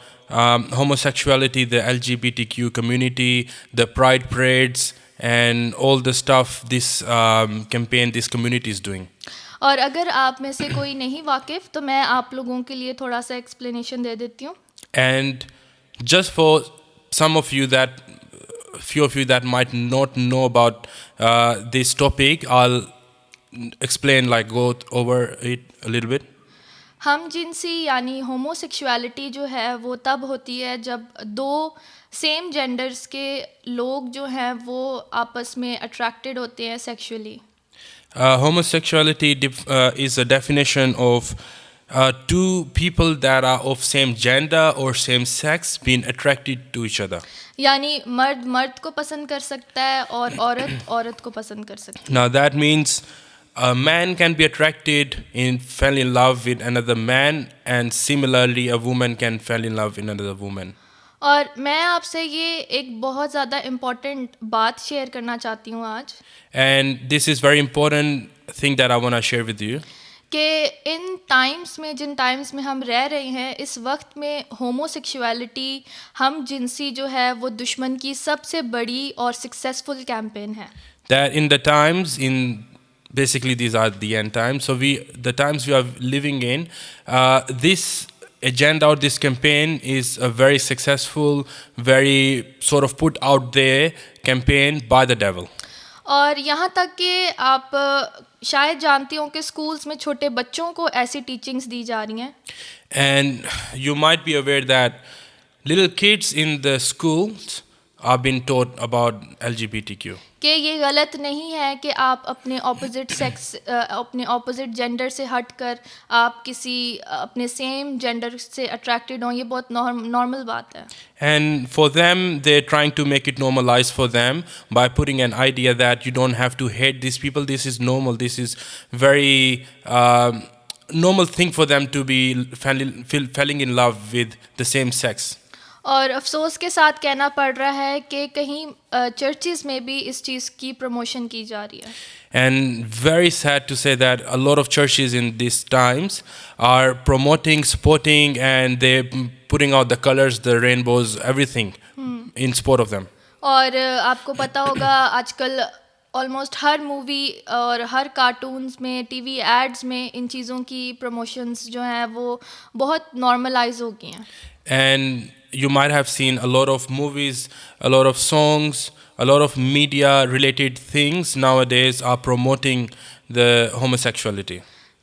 homosexuality, the LGBTQ community, the pride parades, and all the stuff this campaign, this community is doing. और अगर आप में से कोई नहीं वाकिफ़ तो मैं आप लोगों के लिए थोड़ा सा एक्सप्लेनेशन दे देती हूँ। And just for some of you that, few of you that might not know about this topic, I'll explain, like go over it a little bit. हम जिनसी यानी होमोसेक्सुअलिटी जो है वो तब होती है जब दो सेम जेंडर्स के लोग जो हैं वो आपस में अट्रैक्टेड होते हैं sexually. Homosexuality is a definition of two people that are of same gender or same sex being attracted to each other. यानी मर्द मर्द को पसंद कर सकता है और औरत औरत को पसंद कर सकती Now that means a man can be attracted fell in love with another man, and similarly a woman can fall in love with another woman. और मैं आपसे ये एक बहुत ज़्यादा इम्पॉर्टेंट बात शेयर करना चाहती हूँ आज। And this is very important thing that I want to share with you. कि इन टाइम्स में, जिन टाइम्स में हम रह रहे हैं, इस वक्त में होमोसेक्सुअलिटी, हम जिनसी जो है वो दुश्मन की सबसे बड़ी और सक्सेसफुल कैंपेन है। That in the times, basically these are the end times, so the times we are living in, this agenda or this campaign is a very successful, very sort of put out there campaign by the devil. और यहाँ तक कि आप शायद जानती हो कि स्कूल्स में छोटे बच्चों को ऐसी टीचिंग्स दी जा रही हैं. And you might be aware that little kids in the schools are being taught about LGBTQ. कि ये गलत नहीं है कि आप अपने ऑपोजिट सेक्स अपने ऑपोजिट जेंडर से हटकर आप किसी अपने सेम जेंडर से अट्रैक्टेड हों. ये बहुत नॉर्मल बात है. And for them, they're trying to make it normalized for them by putting an idea that you don't have to hate these people. This is normal. This is very normal thing for them to be falling in love with the same sex. और अफसोस के साथ कहना पड़ रहा है कि कहीं चर्चेस में भी इस चीज़ की प्रमोशन की जा रही है. And very sad to say that a lot of churches in these times are promoting, supporting, and they're putting out the colors, the rainbows, everything in support of them. और आपको पता होगा आजकल ऑलमोस्ट हर मूवी और हर कार्टून्स में, टीवी एड्स में इन चीज़ों की प्रमोशंस जो हैं वो बहुत नॉर्मलाइज हो गई हैं. And you might have seen a lot of movies, a lot of songs, a lot of media related things nowadays are promoting the homosexuality.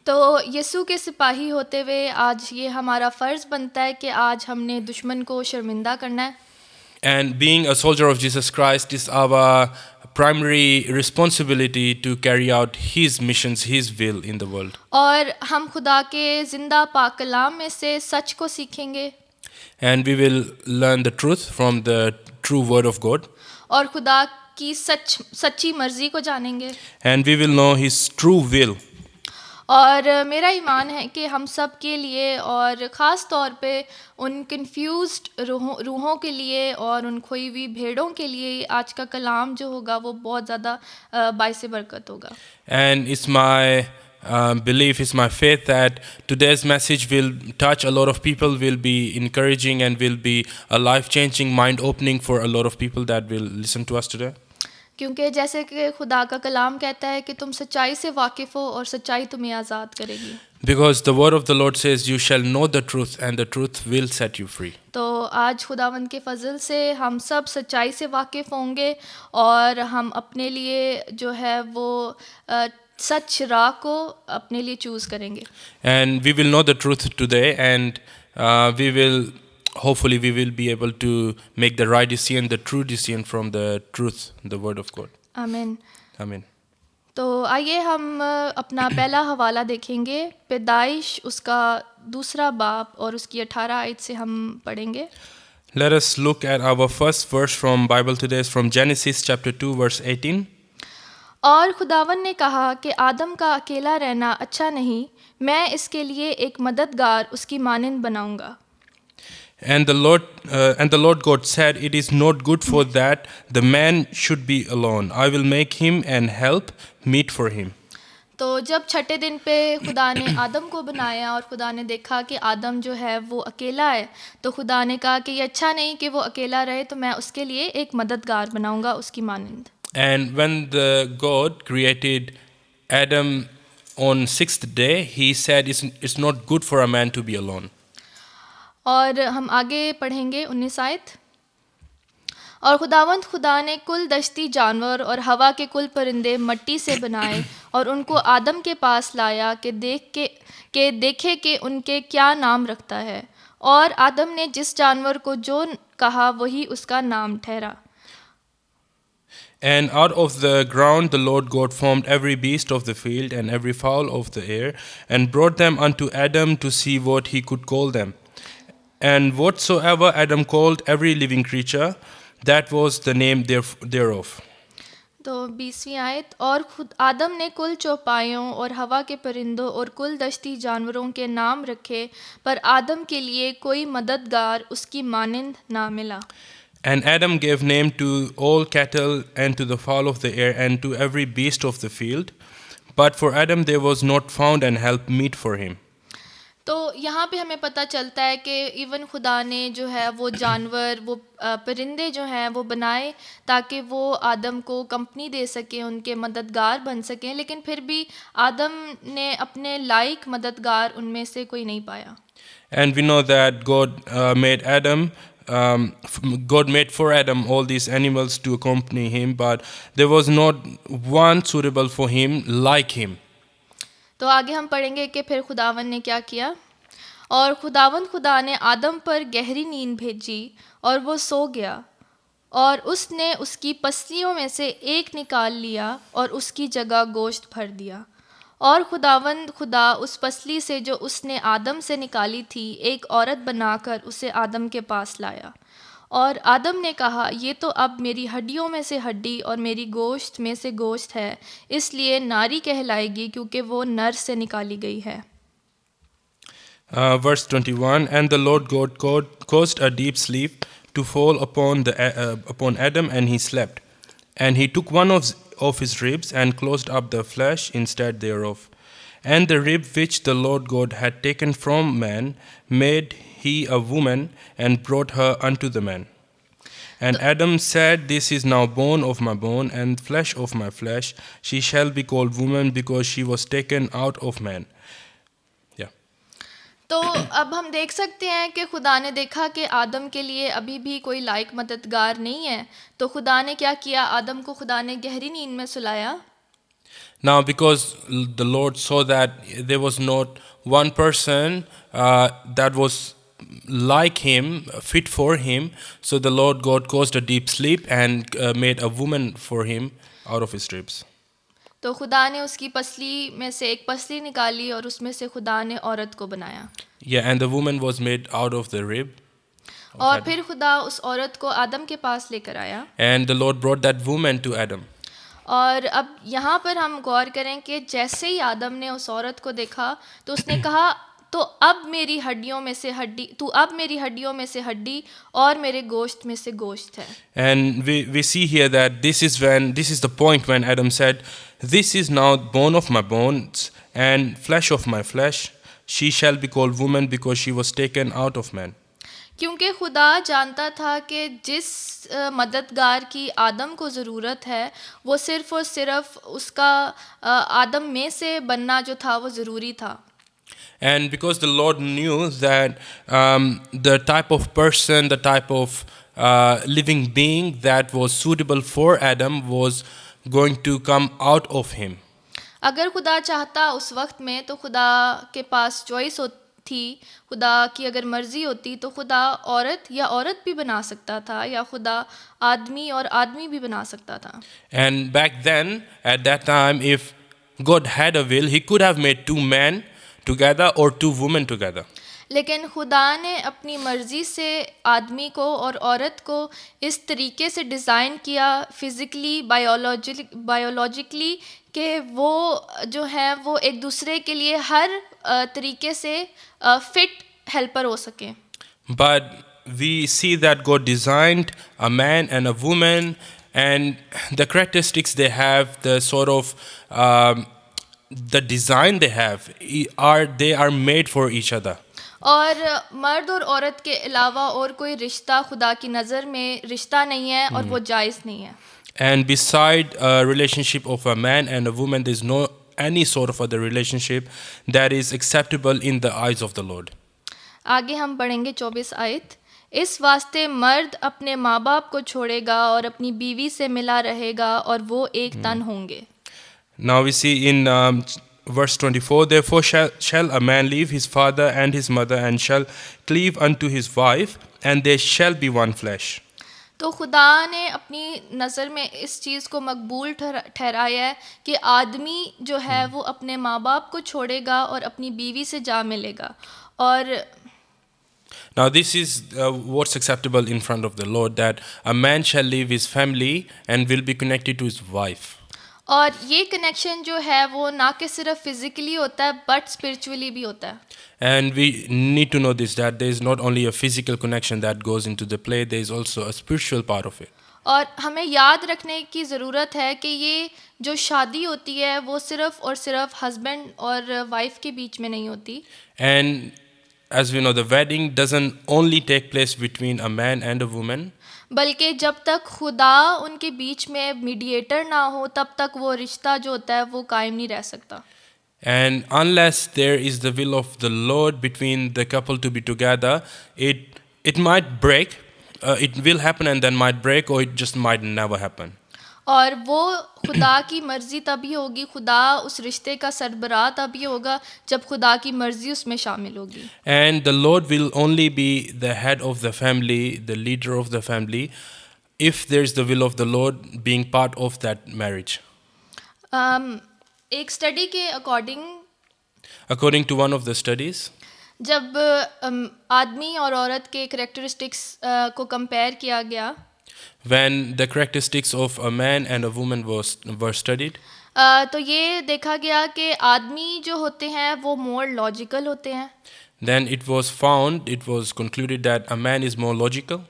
तो यीशु के सिपाही होते हुए आज ये हमारा फ़र्ज़ बनता है कि आज हमने दुश्मन को शर्मिंदा करना है. And being a soldier of Jesus Christ is our primary responsibility to carry out His missions, His will in the world. और हम खुदा के ज़िंदा पाक कलाम में से सच को सीखेंगे. And we will learn the truth from the true word of God. और खुदा की सच्ची मर्ज़ी को जानेंगे. And we will know His true will. और मेरा ईमान है कि हम सब के लिए और ख़ास तौर पे उन कंफ्यूज्ड रूहों के लिए और उन खोई हुई भेड़ों के लिए आज का कलाम जो होगा वो बहुत ज़्यादा बाइस बरकत होगा. And it's my belief, it's my faith that today's message will touch a lot of people, will be encouraging, and will be a life-changing, mind-opening for a lot of people that will listen to us today. क्योंकि जैसे कि खुदा का कलाम कहता है कि तुम सच्चाई से वाकिफ़ हो और सच्चाई तुम्हें आज़ाद करेगी. Because the word of the Lord says, you shall know the truth and the truth will set you free. तो आज खुदावंद के फजल से हम सब सच्चाई से वाकिफ़ होंगे और हम अपने लिए जो है वो सच राह को अपने लिए चूज़ करेंगे. And we will know the truth today, and hopefully we will be able to make the right decision, the true decision from the truth, the word of God. आमीन. Amen. तो आइए हम अपना पहला हवाला देखेंगे. पैदाइश उसका दूसरा बाब और उसकी 18 आयत से हम पढ़ेंगे. Let us look at our first verse from Bible today, is from Genesis chapter 2 verse 18. और खुदावन ने कहा कि आदम का अकेला रहना अच्छा नहीं, मैं इसके लिए एक मददगार उसकी मानंद बनाऊंगा. And the Lord God said, it is not good for that the man should be alone. I will make him an help meet for him. तो जब छठे दिन पे खुदा ने आदम को बनाया और खुदा ने देखा कि आदम जो है वो अकेला है, तो खुदा ने कहा कि ये अच्छा नहीं कि वो अकेला रहे, तो मैं उसके लिए एक मददगार बनाऊंगा उसकी मानंद. And when the God created Adam on 6th day, he said it's not good for a man to be alone. और हम आगे पढ़ेंगे 19 आयत. और खुदावंद खुदा ने कुल दश्ती जानवर और हवा के कुल परिंदे मट्टी से बनाए और उनको आदम के पास लाया कि देखे कि उनके क्या नाम रखता है. और आदम ने जिस जानवर को जो कहा वही उसका नाम ठहरा. And out of the ground the Lord God formed every beast of the field and every fowl of the air, and brought them unto Adam to see what he could call them. And whatsoever Adam called every living creature, that was the name thereof. तो 20वीं आयत. और खुद आदम ने कुल चौपाइयों और हवा के परिंदों और कुल दश्ती जानवरों के नाम रखे, पर आदम के लिए कोई मददगार उसकी मानंद ना मिला. And Adam gave name to all cattle and to the fowl of the air and to every beast of the field. But for Adam there was not found an help meet for him. तो यहाँ पे हमें पता चलता है कि इवन खुदा ने जो है वो जानवर, वो परिंदे जो हैं वो बनाए ताकि वो आदम को कंपनी दे सकें, उनके मददगार बन सकें, लेकिन फिर भी आदम ने अपने लायक मददगार उनमें से कोई नहीं पाया. And we know that God made Adam God made for Adam all these animals to accompany him, but there was not one suitable for him like him. तो आगे हम पढ़ेंगे कि फिर खुदावन ने क्या किया। और खुदा ने आदम पर गहरी नींद भेजी और वो सो गया, और उसने उसकी पसलियों में से एक निकाल लिया और उसकी जगह गोश्त भर दिया। और खुदा उस पसली से जो उसने आदम से निकाली थी एक औरत बनाकर उसे आदम के पास लाया। और आदम ने कहा, ये तो अब मेरी हड्डियों में से हड्डी और मेरी गोश्त में से गोश्त है, इसलिए नारी कहलाएगी क्योंकि वो नर से निकाली गई है। Verse 21, and the Lord God caused a deep sleep to fall upon Adam, and he slept. And he took one of his ribs and closed up the flesh instead thereof. And the rib which the Lord God had taken from man made he a woman and brought her unto the man. And Adam said, this is now bone of my bone and flesh of my flesh. She shall be called woman because she was taken out of man. Yeah. तो अब हम देख सकते हैं कि खुदा ने देखा कि आदम के लिए अभी भी कोई लायक मददगार नहीं है, तो खुदा ने क्या किया, आदम को खुदा ने गहरी नींद में सुलाया। Now, because the Lord saw that there was not one person that was like him, fit for him, so the Lord God caused a deep sleep and made a woman for him out of his ribs. तो खुदा ने उसकी पसली में से एक पसली निकाली और उसमें से खुदा ने औरत को बनाया। Yeah, and the woman was made out of the rib. और फिर खुदा उस औरत को आदम के पास लेकर आया। And the Lord brought that woman to Adam. और अब यहाँ पर हम गौर करें कि जैसे ही आदम ने उस औरत को देखा तो उसने कहा, तो अब मेरी हड्डियों में से हड्डी, तू अब मेरी हड्डियों में से हड्डी और मेरे गोश्त में से गोश्त है। And we see here that this is the point when Adam said, this is now bone of my bones and flesh of my flesh. She shall be called woman because she was taken out of man. क्योंकि खुदा जानता था कि जिस मददगार की आदम को ज़रूरत है वो सिर्फ़ और सिर्फ उसका आदम में से बनना जो था वो ज़रूरी था। And because the Lord knew that the type of person, the type of living being that was suitable for Adam was going to come out of him. अगर खुदा चाहता उस वक्त में तो खुदा के पास चॉइस थी, खुदा की अगर मर्ज़ी होती तो खुदा औरत या औरत भी बना सकता था या खुदा आदमी और आदमी भी बना सकता था। And back then, at that time, if God had a will, he could have made two men together or two women together. लेकिन खुदा ने अपनी मर्ज़ी से आदमी को और औरत को इस तरीके से डिज़ाइन किया, फिज़िकली बायोलॉजिकली, कि वो जो है वो एक दूसरे के लिए हर तरीके से फिट हेल्पर हो सके। But we see that God designed a man and a woman, and the characteristics they have, the sort of the design they have, they are made for each other. और मर्द और औरत के अलावा और कोई रिश्ता खुदा की नज़र में रिश्ता नहीं है और वो जायज़ नहीं है। And beside a relationship of a man and a woman, there is no any sort of other relationship that is acceptable in the eyes of the Lord. आगे हम पढ़ेंगे 24 आयत। इस वास्ते मर्द अपने माँ बाप को छोड़ेगा और अपनी बीवी से मिला रहेगा और वो एक तन होंगे। Now we see in verse 24, therefore shall a man leave his father and his mother and shall cleave unto his wife, and they shall be one flesh. तो खुदा ने अपनी नज़र में इस चीज़ को मकबूल ठहराया है कि आदमी जो है वो अपने माँ बाप को छोड़ेगा और अपनी बीवी से जा मिलेगा। और Now this is what's acceptable in front of the Lord, that a man shall leave his family and will be connected to his wife. और ये कनेक्शन जो है वो ना कि सिर्फ फिजिकली होता है बट स्पिरिचुअली भी होता है। And we need to know this, that there is not only a physical connection that goes into the play, there is also a spiritual part of it. और हमें याद रखने की ज़रूरत है कि ये जो शादी होती है वो सिर्फ और सिर्फ हस्बैंड और वाइफ के बीच में नहीं होती। And as we know, the wedding doesn't only take place between a man and a woman, बल्कि जब तक खुदा उनके बीच में मीडिएटर ना हो तब तक वो रिश्ता जो होता है वो कायम नहीं रह सकता। and unless there is the will of the Lord between the couple to be together, it might break, it will happen and then might break, or it just might never happen. और वो खुदा की मर्ज़ी तभी होगी, खुदा उस रिश्ते का सरबराह तभी होगा जब खुदा की मर्ज़ी उसमें शामिल होगी. And the Lord will only be the head of the family, the leader of the family, if there is the will of the Lord being part of that marriage. एक स्टडी के according According to one of the studies, जब आदमी और औरत के करेक्टरिस्टिक्स को कंपेयर किया गया, when the characteristics of a man and a woman were studied, तो ये देखा गया कि आदमी जो होते हैं वो मोर लॉजिकल होते हैं then it was concluded that a man is more logical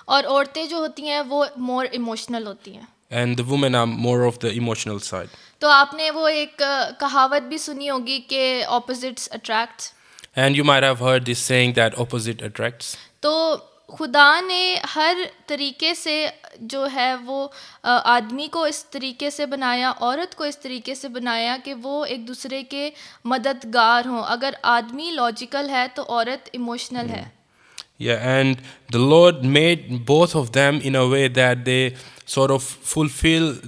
और औरतें जो होती हैं वो मोर इमोशनल होती हैं. and the women are more of the emotional side. तो आपने वो एक कहावत भी सुनी होगी कि opposites attracts. And you might have heard this saying that opposite attracts. तो खुदा ने हर तरीके से जो है वो आदमी को इस तरीके से बनाया, औरत को इस तरीके से बनाया कि वो एक दूसरे के मददगार हों. अगर आदमी लॉजिकल है तो औरत इमोशनल है. Yeah, and the Lord made both of them in a way that they sort of fill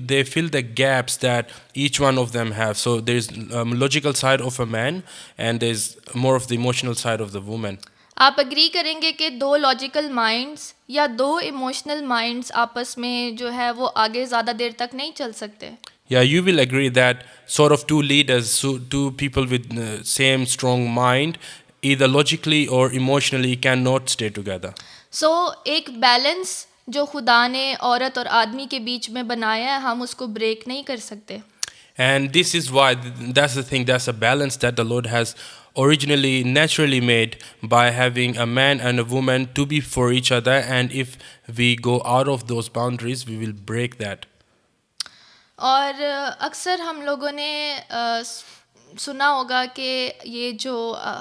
the gaps that each one of them have. So there's logical side of a man and there's more of the emotional side of the woman. आप अग्री करेंगे कि दो लॉजिकल माइंड्स या दो इमोशनल माइंड्स आपस में जो है वो आगे ज़्यादा देर तक नहीं चल सकते. Yeah, you will agree that sort of two leaders, two people with same strong mind, either logically or emotionally cannot stay together. So एक बैलेंस जो खुदा ने औरत और आदमी के बीच में बनाया है, हम उसको ब्रेक नहीं कर सकते. And this is why, that's the thing, that's a balance that the Lord has originally naturally made by having a man and a woman to be for each other, and if we go out of those boundaries we will break that. और अक्सर हम लोगों ने सुना होगा कि ये जो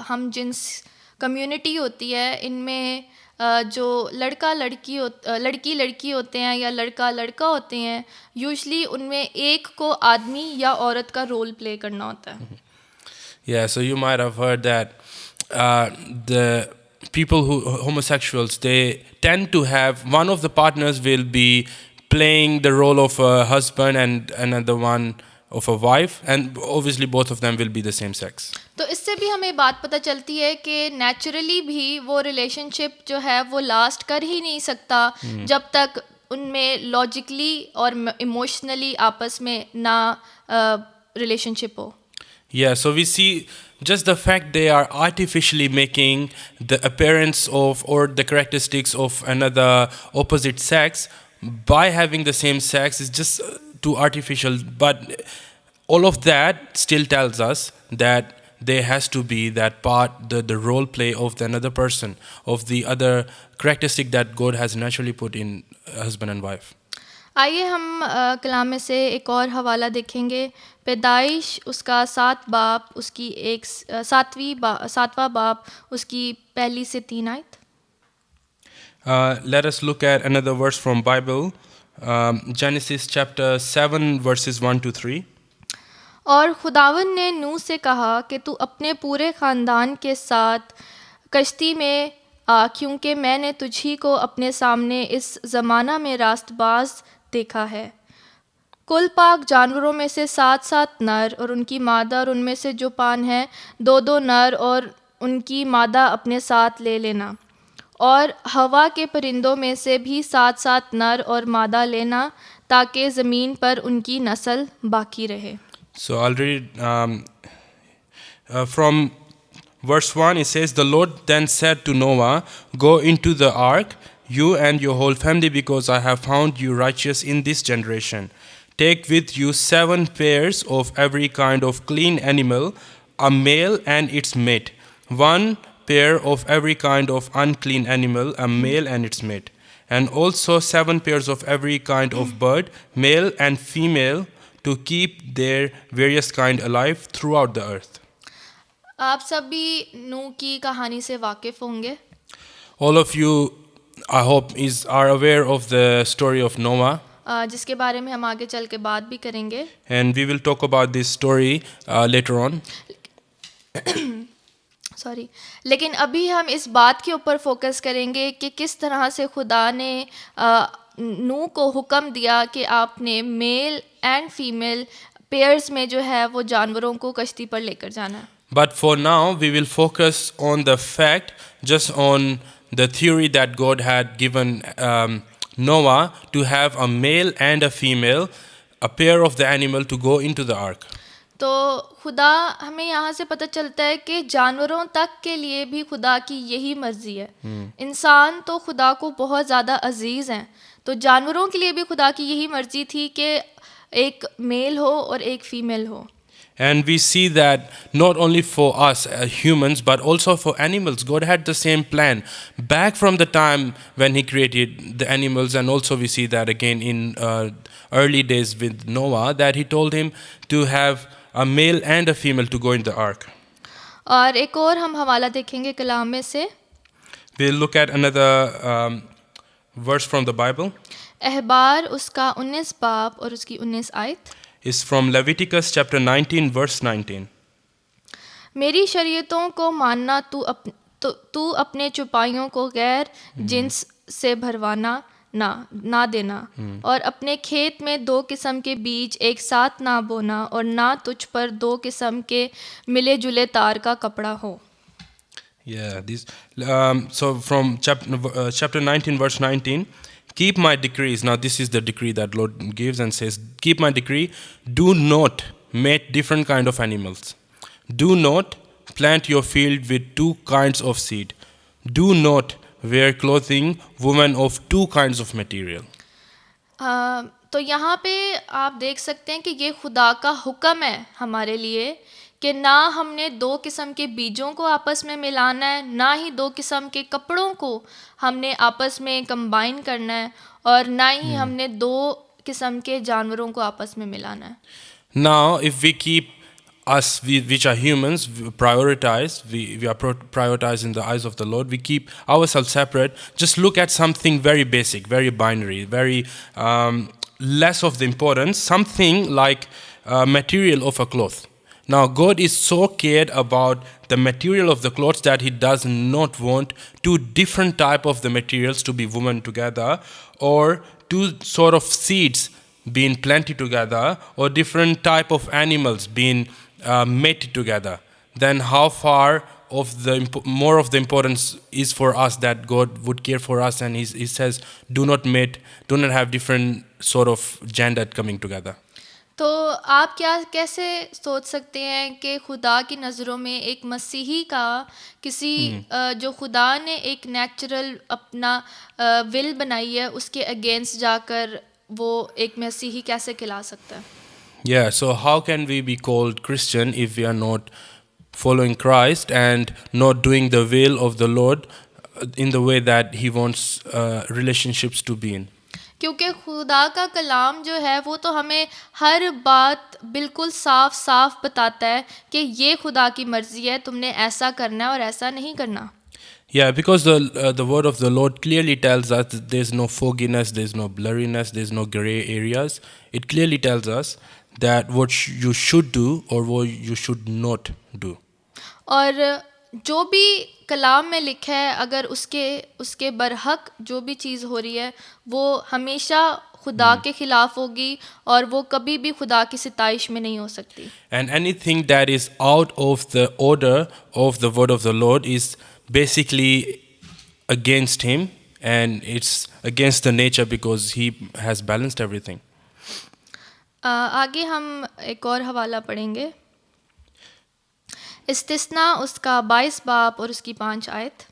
हम जिन्स कम्युनिटी होती है इनमें जो लड़की लड़की होते हैं या लड़का लड़का होते हैं, यूजुअली उनमें एक को आदमी या औरत का रोल प्ले करना होता है. Yeah, so you might have heard that the people who homosexuals, they tend to have one of the partners will be playing the role of a husband and another one of a wife, and obviously both of them will be the same sex. तो इससे भी हमें बात पता चलती है कि नेचुरली भी वो रिलेशनशिप जो है वो लास्ट कर ही नहीं सकता जब तक उनमें लॉजिकली और इमोशनली आपस में ना रिलेशनशिप हो. Yeah, so we see just the fact they are artificially making the appearance of or the characteristics of another opposite sex by having the same sex is just too artificial. But all of that still tells us that there has to be that part, the role play of the another person, of the other characteristic that God has naturally put in husband and wife. आइए हम कलाम में से एक और हवाला देखेंगे. पैदाइश उसका 7 बाब उसकी 7वां बाब उसकी 1 से 3 आयत. Let us look at another verse from Bible, Genesis chapter 7 verses 1 to 3. और खुदावन ने नूह से कहा कि तू अपने पूरे ख़ानदान के साथ कश्ती में आ, क्योंकि मैंने तुझी को अपने सामने इस ज़माना में रास्तबाज देखा है. कुल पाक जानवरों में से 7 नर और उनकी मादा, और उनमें से जो पान है 2 नर और उनकी मादा अपने साथ ले लेना. और हवा के परिंदों में से भी 7 नर और मादा लेना, ताकि ज़मीन पर उनकी नस्ल बाकी रहे. So I'll read from verse 1. It says, "The Lord then said to Noah, go into the ark, you and your whole family, because I have found you righteous in this generation. Take with you 7 pairs of every kind of clean animal, a male and its mate, 1 pair of every kind of unclean animal, a male and its mate, and also 7 pairs of every kind of bird, male and female, to keep their various kind alive throughout the earth." आप सभी नूह की कहानी से वाकिफ़ होंगे. All of you, I hope, are aware of the story of Noah, जिसके बारे में हम आगे चल के बात भी करेंगे. and we will talk about this story later on. Sorry, लेकिन अभी हम इस बात के ऊपर फोकस करेंगे कि किस तरह से खुदा ने नूह को हुक्म दिया कि आपने मेल एंड फीमेल पेयर्स में जो है वो जानवरों को कश्ती पर लेकर जाना है. But for now, we will focus on the fact, just on the theory that God had given Noah to have a male and a female, a pair of the animal to go into the ark. तो खुदा हमें यहाँ से पता चलता है कि जानवरों तक के लिए भी खुदा की यही मर्जी है. इंसान तो खुदा को बहुत ज़्यादा अजीज़ हैं, तो जानवरों के लिए भी खुदा की यही मर्जी थी कि एक मेल हो और एक फीमेल हो. And we see that not only for us humans, but also for animals, God had the same plan back from the time when He created the animals. And also we see that again in early days with Noah, that He told him to have a male and a female to go in the ark. और एक और हम हवाला देखेंगे कलाम में से. We'll look at another verse from the Bible. अहबार उसका 19 बाब और उसकी 19 आयत. Is from Leviticus chapter 19 verse 19. मेरी शरीयतों को मानना तू अपने चुपाइयों को गैर जिन्स से भरवाना ना देना, और अपने खेत में 2 किस्म के बीज एक साथ ना बोना, और ना तुझ पर 2 किस्म के मिले जुले तार का कपड़ा हो. Yeah, this. So from chapter 19 verse 19. Keep my decrees. Now this is the decree that Lord gives and says, keep my decree. Do not mate different kind of animals. Do not plant your field with 2 kinds of seed. Do not wear clothing, women of 2 kinds of material. तो यहाँ पे आप देख सकते हैं कि ये खुदा का हुक्म है हमारे लिए कि ना हमने 2 किस्म के बीजों को आपस में मिलाना है, ना ही 2 किस्म के कपड़ों को हमने आपस में कंबाइन करना है, और ना ही हमने 2 किस्म के जानवरों को आपस में मिलाना है. Now, if we keep us, which are humans, we are prioritized in the eyes of the Lord, we keep ourselves separate, just look at something very basic, very binary, very less of the importance, something like material of a cloth. Now, God is so cared about the material of the clothes that He does not want 2 different type of the materials to be woven together, or 2 sort of seeds being planted together, or different type of animals being mated together. Then how far of the more of the importance is for us that God would care for us, and He says, do not have different sort of gender coming together. तो आप कैसे सोच सकते हैं कि खुदा की नज़रों में एक मसीही का किसी जो खुदा ने एक नेचुरल अपना विल बनाई है उसके अगेंस्ट जाकर वो एक मसीही कैसे खिला सकता है? Yeah, so how can we be called Christian if we are not following Christ and not doing the will of the Lord in the way that He wants relationships to be in? क्योंकि खुदा का कलाम जो है वो तो हमें हर बात बिल्कुल साफ साफ बताता है कि ये खुदा की मर्जी है, तुमने ऐसा करना है और ऐसा नहीं करना. Yeah, because the word of the Lord clearly tells us that there's no fogginess, there's no blurriness, there's no gray areas. It clearly tells us that what you should do or what you should not do. और जो भी कलाम में लिखा है अगर उसके बरहक जो भी चीज़ हो रही है वो हमेशा खुदा के खिलाफ होगी और वो कभी भी खुदा की सिताइश में नहीं हो सकती. And anything that is out of the order of the word of the Lord is basically against Him, and it's against the nature because He has balanced everything. आगे हम एक और हवाला पढ़ेंगे. इस्तिस्ना उसका 22 बाब और उसकी 5 आयत.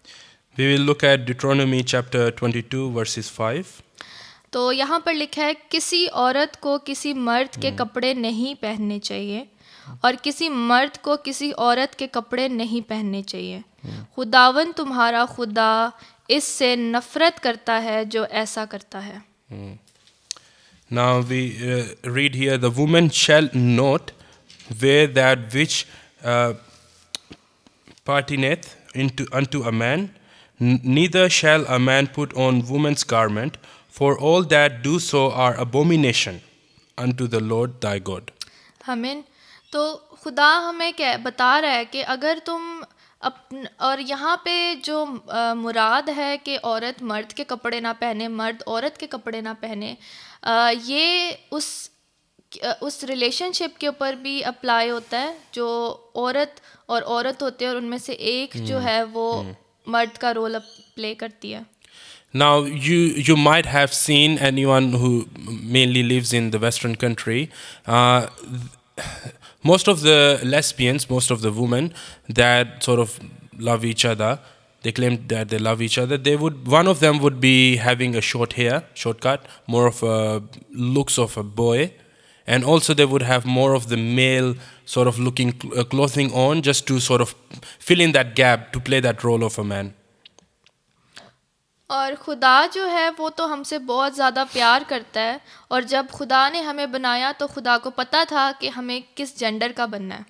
We will look at Deuteronomy chapter 22 verses 5. तो यहाँ पर लिखा है, किसी औरत को किसी मर्द के कपड़े नहीं पहनने चाहिए और किसी मर्द को किसी औरत के कपड़े नहीं पहनने चाहिए. खुदावन तुम्हारा खुदा इससे नफरत करता है जो ऐसा करता है. Now we read here, the woman shall not wear that which pertaineth unto a man, neither shall a man put on woman's garment, for all that do so are abomination unto the Lord thy God. आमीन. तो खुदा हमें क्या बता रहा है कि अगर तुम और यहाँ पे जो मुराद है कि औरत मर्द के कपड़े ना पहने, मर्द औरत के कपड़े ना पहने, ये उस रिलेशनशिप के ऊपर भी अप्लाई होता है जो औरत और औरत होते हैं और उनमें से एक जो है वो मर्द का रोल प्ले करती है. Now, you might have seen, anyone who mainly lives in the Western country, most of the lesbians, most of the women that sort of love each other, they claim that they love each other. One of them would be having a short hair, shortcut, more of a looks of a boy, and also they would have more of the male sort of looking clothing on, just to sort of fill in that gap, to play that role of a man. और खुदा जो है वो तो हमसे बहुत ज़्यादा प्यार करता है, और जब खुदा ने हमें बनाया तो खुदा को पता था कि हमें किस जेंडर का बनना है.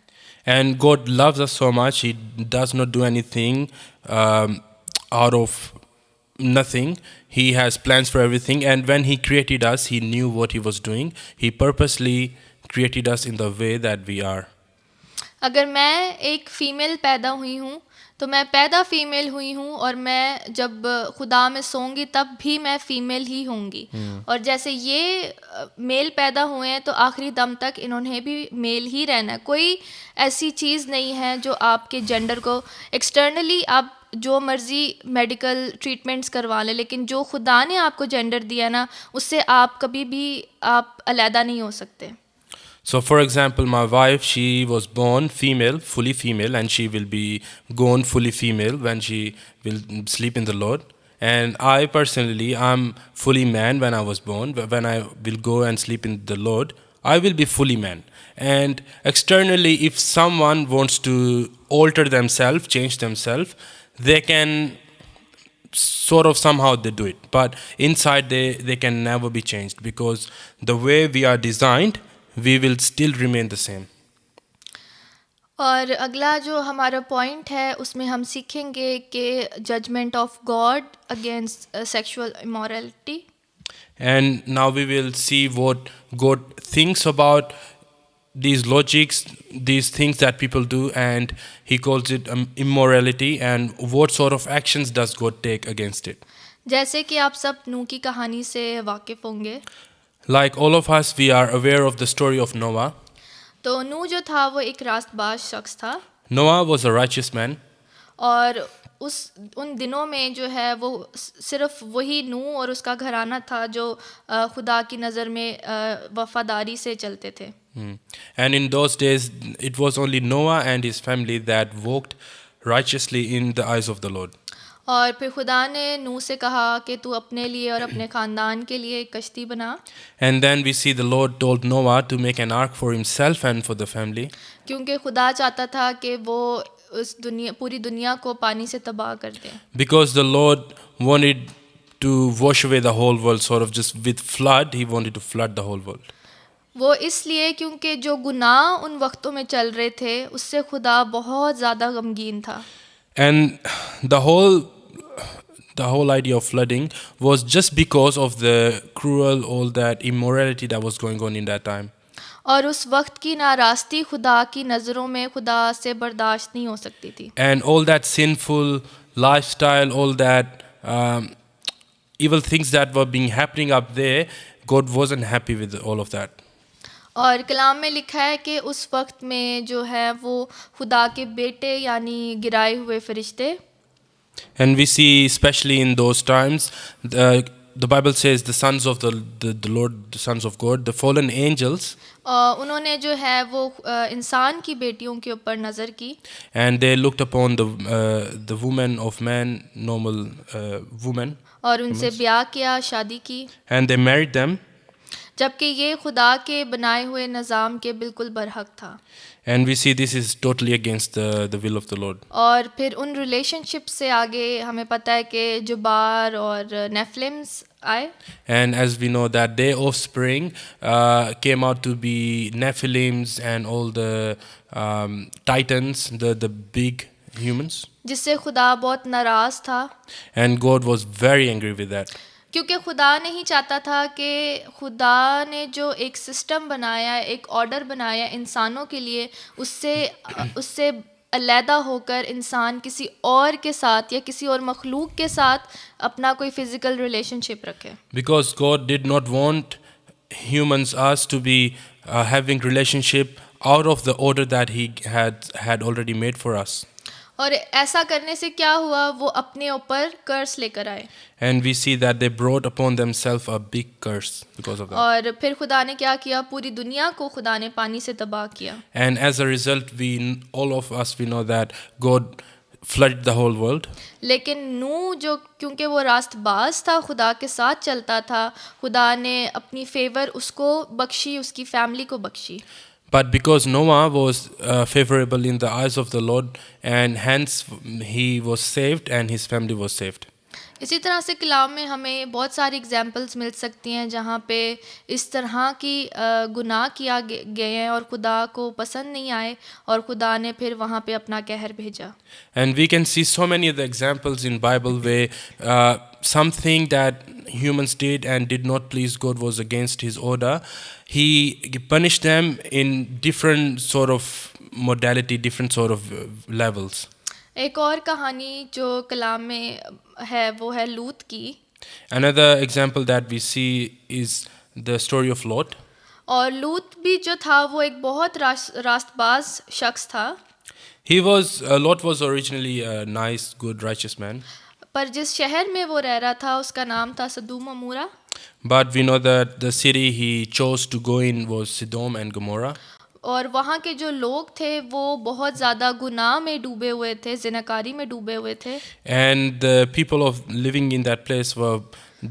And God loves us so much, He does not do anything out of nothing. He has plans for everything, and when He created us, He knew what He was doing. He purposely created us in the way that we are. अगर मैं एक फ़ीमेल पैदा हुई हूँ तो मैं पैदा फ़ीमेल हुई हूँ, और मैं जब खुदा में सोऊंगी तब भी मैं फ़ीमेल ही होंगी. और जैसे ये मेल पैदा हुए हैं तो आखिरी दम तक इन्होंने भी मेल ही रहना है. कोई ऐसी चीज़ नहीं है जो आपके जेंडर को एक्सटर्नली आप जो मर्ज़ी मेडिकल ट्रीटमेंट्स करवा लें, लेकिन जो खुदा ने आपको जेंडर दिया ना, उससे आप कभी भी आप अलहदा नहीं हो सकते. So, for example, my wife, she was born female, fully female, and she will be gone fully female when she will sleep in the Lord. And I personally, I'm fully man when I was born. When I will go and sleep in the Lord, I will be fully man. And externally, if someone wants to alter themselves, change themselves, they can sort of somehow they do it. But inside, they can never be changed, because the way we are designed, we will still remain the same. और अगला जो हमारा पॉइंट है उसमें हम सीखेंगे कि judgement of God against sexual immorality. And now we will see what God thinks about these logics, these things that people do, and He calls it immorality, and what sort of actions does God take against it. जैसे कि आप सब नूह की कहानी से वाकिफ़ होंगे, Like all of us, we are aware of the story of Noah. तो नूह जो था वो एक रास्तबाज शख्स था, Noah was a righteous man, और उन दिनों में जो है वो सिर्फ वही नूह और उसका घराना था जो खुदा की नज़र में वफादारी से चलते थे. And in those days, it was only Noah and his family that walked righteously in the eyes of the Lord. और फिर खुदा ने नूह से कहा कि तू अपने लिए और अपने ख़ानदान के लिए एक कश्ती बना. And then we see the Lord told Noah to make an ark for himself and for the family. क्योंकि खुदा चाहता था कि वो पूरी दुनिया को पानी से तबाह कर दे. Because the Lord wanted to wash away the whole world, sort of just with flood, He wanted to flood the whole world. वो इसलिए क्योंकि जो गुनाह उन वक्तों में चल रहे थे उससे खुदा बहुत ज़्यादा गमगीन था. And the whole idea of flooding was just because of the cruel, all that immorality that was going on in that time. और उस वक्त की नाराज़गी खुदा की नज़रों में खुदा से बर्दाश्त नहीं हो सकती थी. And all that sinful lifestyle, all that evil things that were being happening up there, God wasn't happy with all of that. और कलाम में लिखा है कि उस वक्त में जो है वो खुदा के बेटे यानी गिराए हुए फरिश्ते. And we see, especially in those times, the Bible says the sons of the Lord, the sons of God, the fallen angels. उन्होंने जो है वो इंसान की बेटियों के ऊपर नज़र की. And they looked upon the woman of man, normal woman. और उनसे ब्याह किया, शादी की. And they married them. जबकि ये खुदा के बनाए हुए निज़ाम के बिल्कुल बरहक था. And we see this is totally against the will of the Lord. और फिर उन रिलेशनशिप से आगे हमें पता है कि जुबार और नेफिलिम्स आए. And as we know that their offspring came out to be Nephilims and all the titans, the big humans. जिससे खुदा बहुत नाराज़ था. And God was very angry with that. क्योंकि खुदा नहीं चाहता था कि खुदा ने जो एक सिस्टम बनाया, एक ऑर्डर बनाया इंसानों के लिए, उससे अलहदा होकर इंसान किसी और के साथ या किसी और मखलूक के साथ अपना कोई फिज़िकल रिलेशनशिप रखे. Because God did not want humans, us, to be having relationship out of the order that He had already made for us. और ऐसा करने से क्या हुआ, वो अपने ऊपर कर्स लेकर आए. And we see that they brought upon themselves a big curse because of that. और फिर खुदा ने क्या किया, पूरी दुनिया को खुदा ने पानी से तबाह किया. And as a result, all of us, we know that God flooded the whole world. लेकिन नूह जो, क्योंकि वो रास्तबाज था, खुदा के साथ चलता था, खुदा ने अपनी फेवर उसको बख्शी, उसकी फैमिली को Bakshi. But because Noah was favorable in the eyes of the Lord, and hence he was saved and his family was saved. इसी तरह से कलाम में हमें बहुत सारी एग्जाम्पल्स मिल सकती हैं जहाँ पे इस तरह की गुनाह किया गए हैं और खुदा को पसंद नहीं आए और खुदा ने फिर वहाँ पे अपना कहर भेजा. And we can see so many of the examples in Bible where something that humans did and did not please God was against His order. He punished them in different sort of modality, different sort of levels. एक और कहानी जो कलाम में है वो है लूत की. Another example that we see is the story of Lot. और लूत भी जो था वो एक बहुत रास्तबाज शख्स था. Lot was originally a nice, good, righteous man. पर जिस शहर में वो रह रहा था उसका नाम था सदूम अमूरा. But we know that the city he chose to go in was Sodom and Gomorrah. और वहाँ के जो लोग थे वो बहुत ज़्यादा गुनाह में डूबे हुए थे, ज़िनाकारी में डूबे हुए थे. And the people of living in that place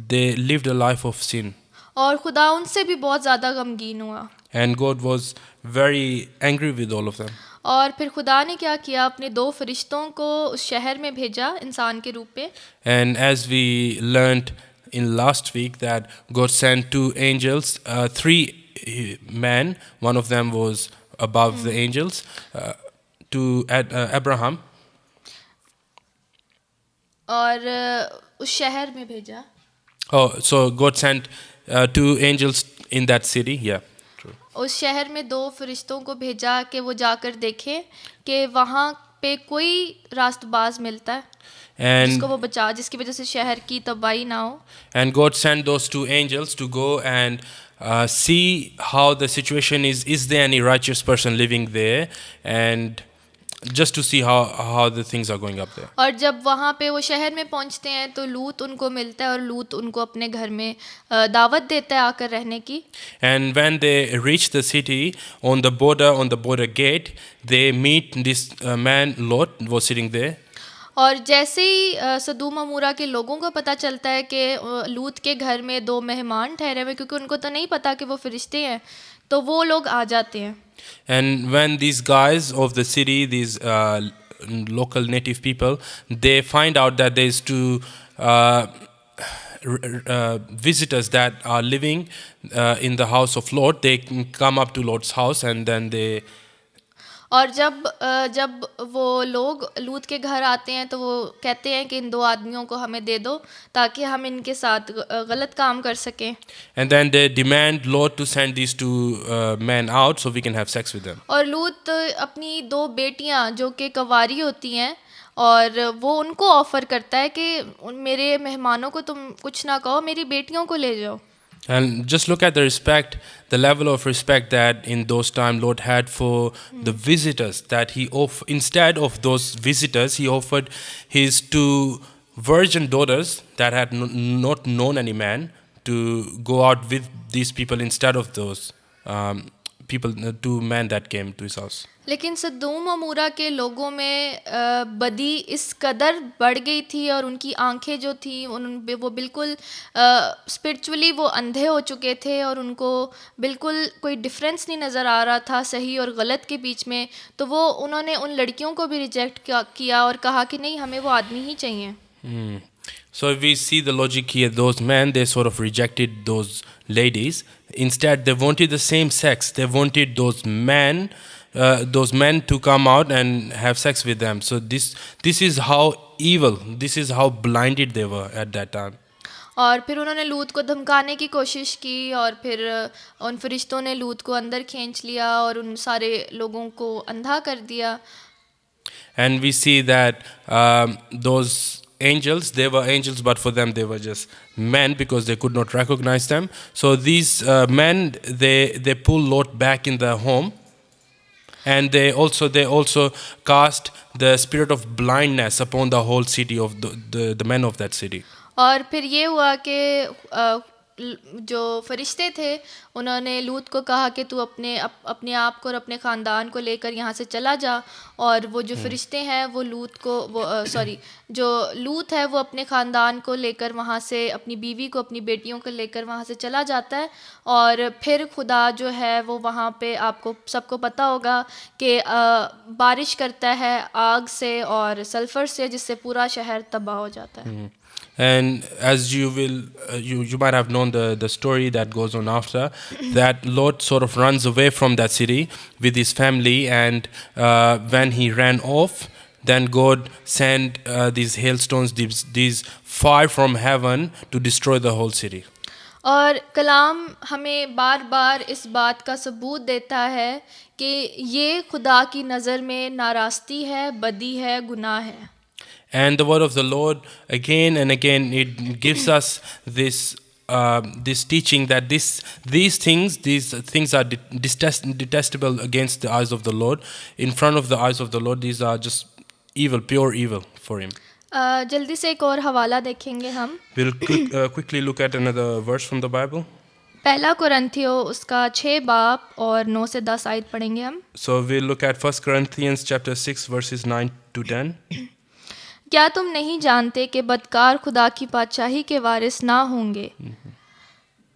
they lived a life of sin. और खुदा उनसे भी बहुत ज़्यादा गमगीन हुआ. And God was very angry with all of them. और फिर खुदा ने क्या किया, अपने 2 फरिश्तों को उस शहर में भेजा इंसान के रूप में. And as we learned in last week that God sent 2 angels, 3 men, one of them was above the angels, to Abraham. और उस शहर में भेजा. Oh, so God sent 2 angels in that city, yeah. True. उस शहर में 2 फरिश्तों को भेजा कि वो जाकर देखें कि वहाँ पे कोई रास्तबाज मिलता है And जिसको वो बचा, जिसकी वजह से शहर की तबाही ना हो. And God sent those 2 angels to go and see how the situation is. Is there any righteous person living there? And just to see how the things are going up there. और जब वहाँ पे वो शहर में पहुँचते हैं तो लूत उनको मिलता है और लूत उनको अपने घर में दावत देता है आकर रहने की. And when they reach the city, on the border gate, they meet this man Lot was sitting there. और जैसे ही सदूम अमूरा के लोगों को पता चलता है कि लूत के घर में 2 मेहमान ठहरे हुए, क्योंकि उनको तो नहीं पता कि वो फरिश्ते हैं, तो वो लोग आ जाते हैं. And when these guys of the city, these local native people, they find out that there's 2 visitors that are living in the house of Lot, they come up to Lot's house and then they. और जब वो लोग लूत के घर आते हैं तो वो कहते हैं कि इन 2 आदमियों को हमें दे दो ताकि हम इनके साथ गलत काम कर सकें. And then they demand Lot to send these 2 men out so we can have sex with them. और लूत अपनी 2 बेटियां जो कि कवारी होती हैं और वो उनको ऑफर करता है कि मेरे मेहमानों को तुम कुछ ना कहो, मेरी बेटियों को ले जाओ. And just look at the level of respect that in those times Lord had for the visitors, that he instead of those visitors, he offered his 2 virgin daughters that had not known any man to go out with these people instead of those people, 2 men that came to his house. लेकिन सदूम अमूरा के लोगों में बदी इस कदर बढ़ गई थी और उनकी आंखें जो थी वो बिल्कुल स्पिरिचुअली वो अंधे हो चुके थे और उनको बिल्कुल कोई डिफरेंस नहीं नज़र आ रहा था सही और गलत के बीच में. तो वो उन्होंने उन लड़कियों को भी रिजेक्ट किया और कहा कि नहीं, हमें वो आदमी ही चाहिए. So if we see the logic here, those men, they sort of rejected those ladies. Instead, they wanted the same sex. They wanted those men to come out and have sex with them. So this is how evil, this is how blinded they were at that time. और फिर उन्होंने लूत को धमकाने की कोशिश की और फिर उन फरिश्तों ने लूत को अंदर खींच लिया और उन सारे लोगों को अंधा कर दिया. And we see that those angels, they were angels, but for them they were just men because they could not recognize them. So these men, they pull Lot back in the home, and they also cast the spirit of blindness upon the whole city of the men of that city. और फिर ये हुआ कि जो फरिश्ते थे उन्होंने लूत को कहा कि तू अपने आप को और अपने ख़ानदान को लेकर यहाँ से चला जा, और वो जो फरिश्ते हैं वो जो लूत है वो अपने ख़ानदान को लेकर वहाँ से, अपनी बीवी को, अपनी बेटियों को लेकर वहाँ से चला जाता है। और फिर खुदा जो है वो वहाँ पे, आपको सबको पता होगा कि बारिश करता है आग से और सल्फ़र से, जिससे पूरा शहर तबाह हो जाता है। And as you will, you might have known the story that goes on after that. Lot sort of runs away from that city with his family, and when he ran off, then God sent these hailstones, these fire from heaven to destroy the whole city. और कलाम हमें बार बार इस बात का सबूत देता है कि ये खुदा की नज़र में नाराज़गी है, बदी है, गुनाह है। And the word of the Lord again and again, it gives us this teaching that these things are detestable against the eyes of the Lord. In front of the eyes of the Lord, these are just evil, pure evil for him. जल्दी से एक और हवाला देखेंगे हम। We'll quickly look at another verse from the Bible. पहला कुरिन्थियों उसका 6 बाब और 9 से 10 आयत पढ़ेंगे हम। So we'll look at 1 Corinthians chapter 6 verses 9 to 10. क्या तुम नहीं जानते कि बदकार खुदा की बादशाही के वारिस ना होंगे?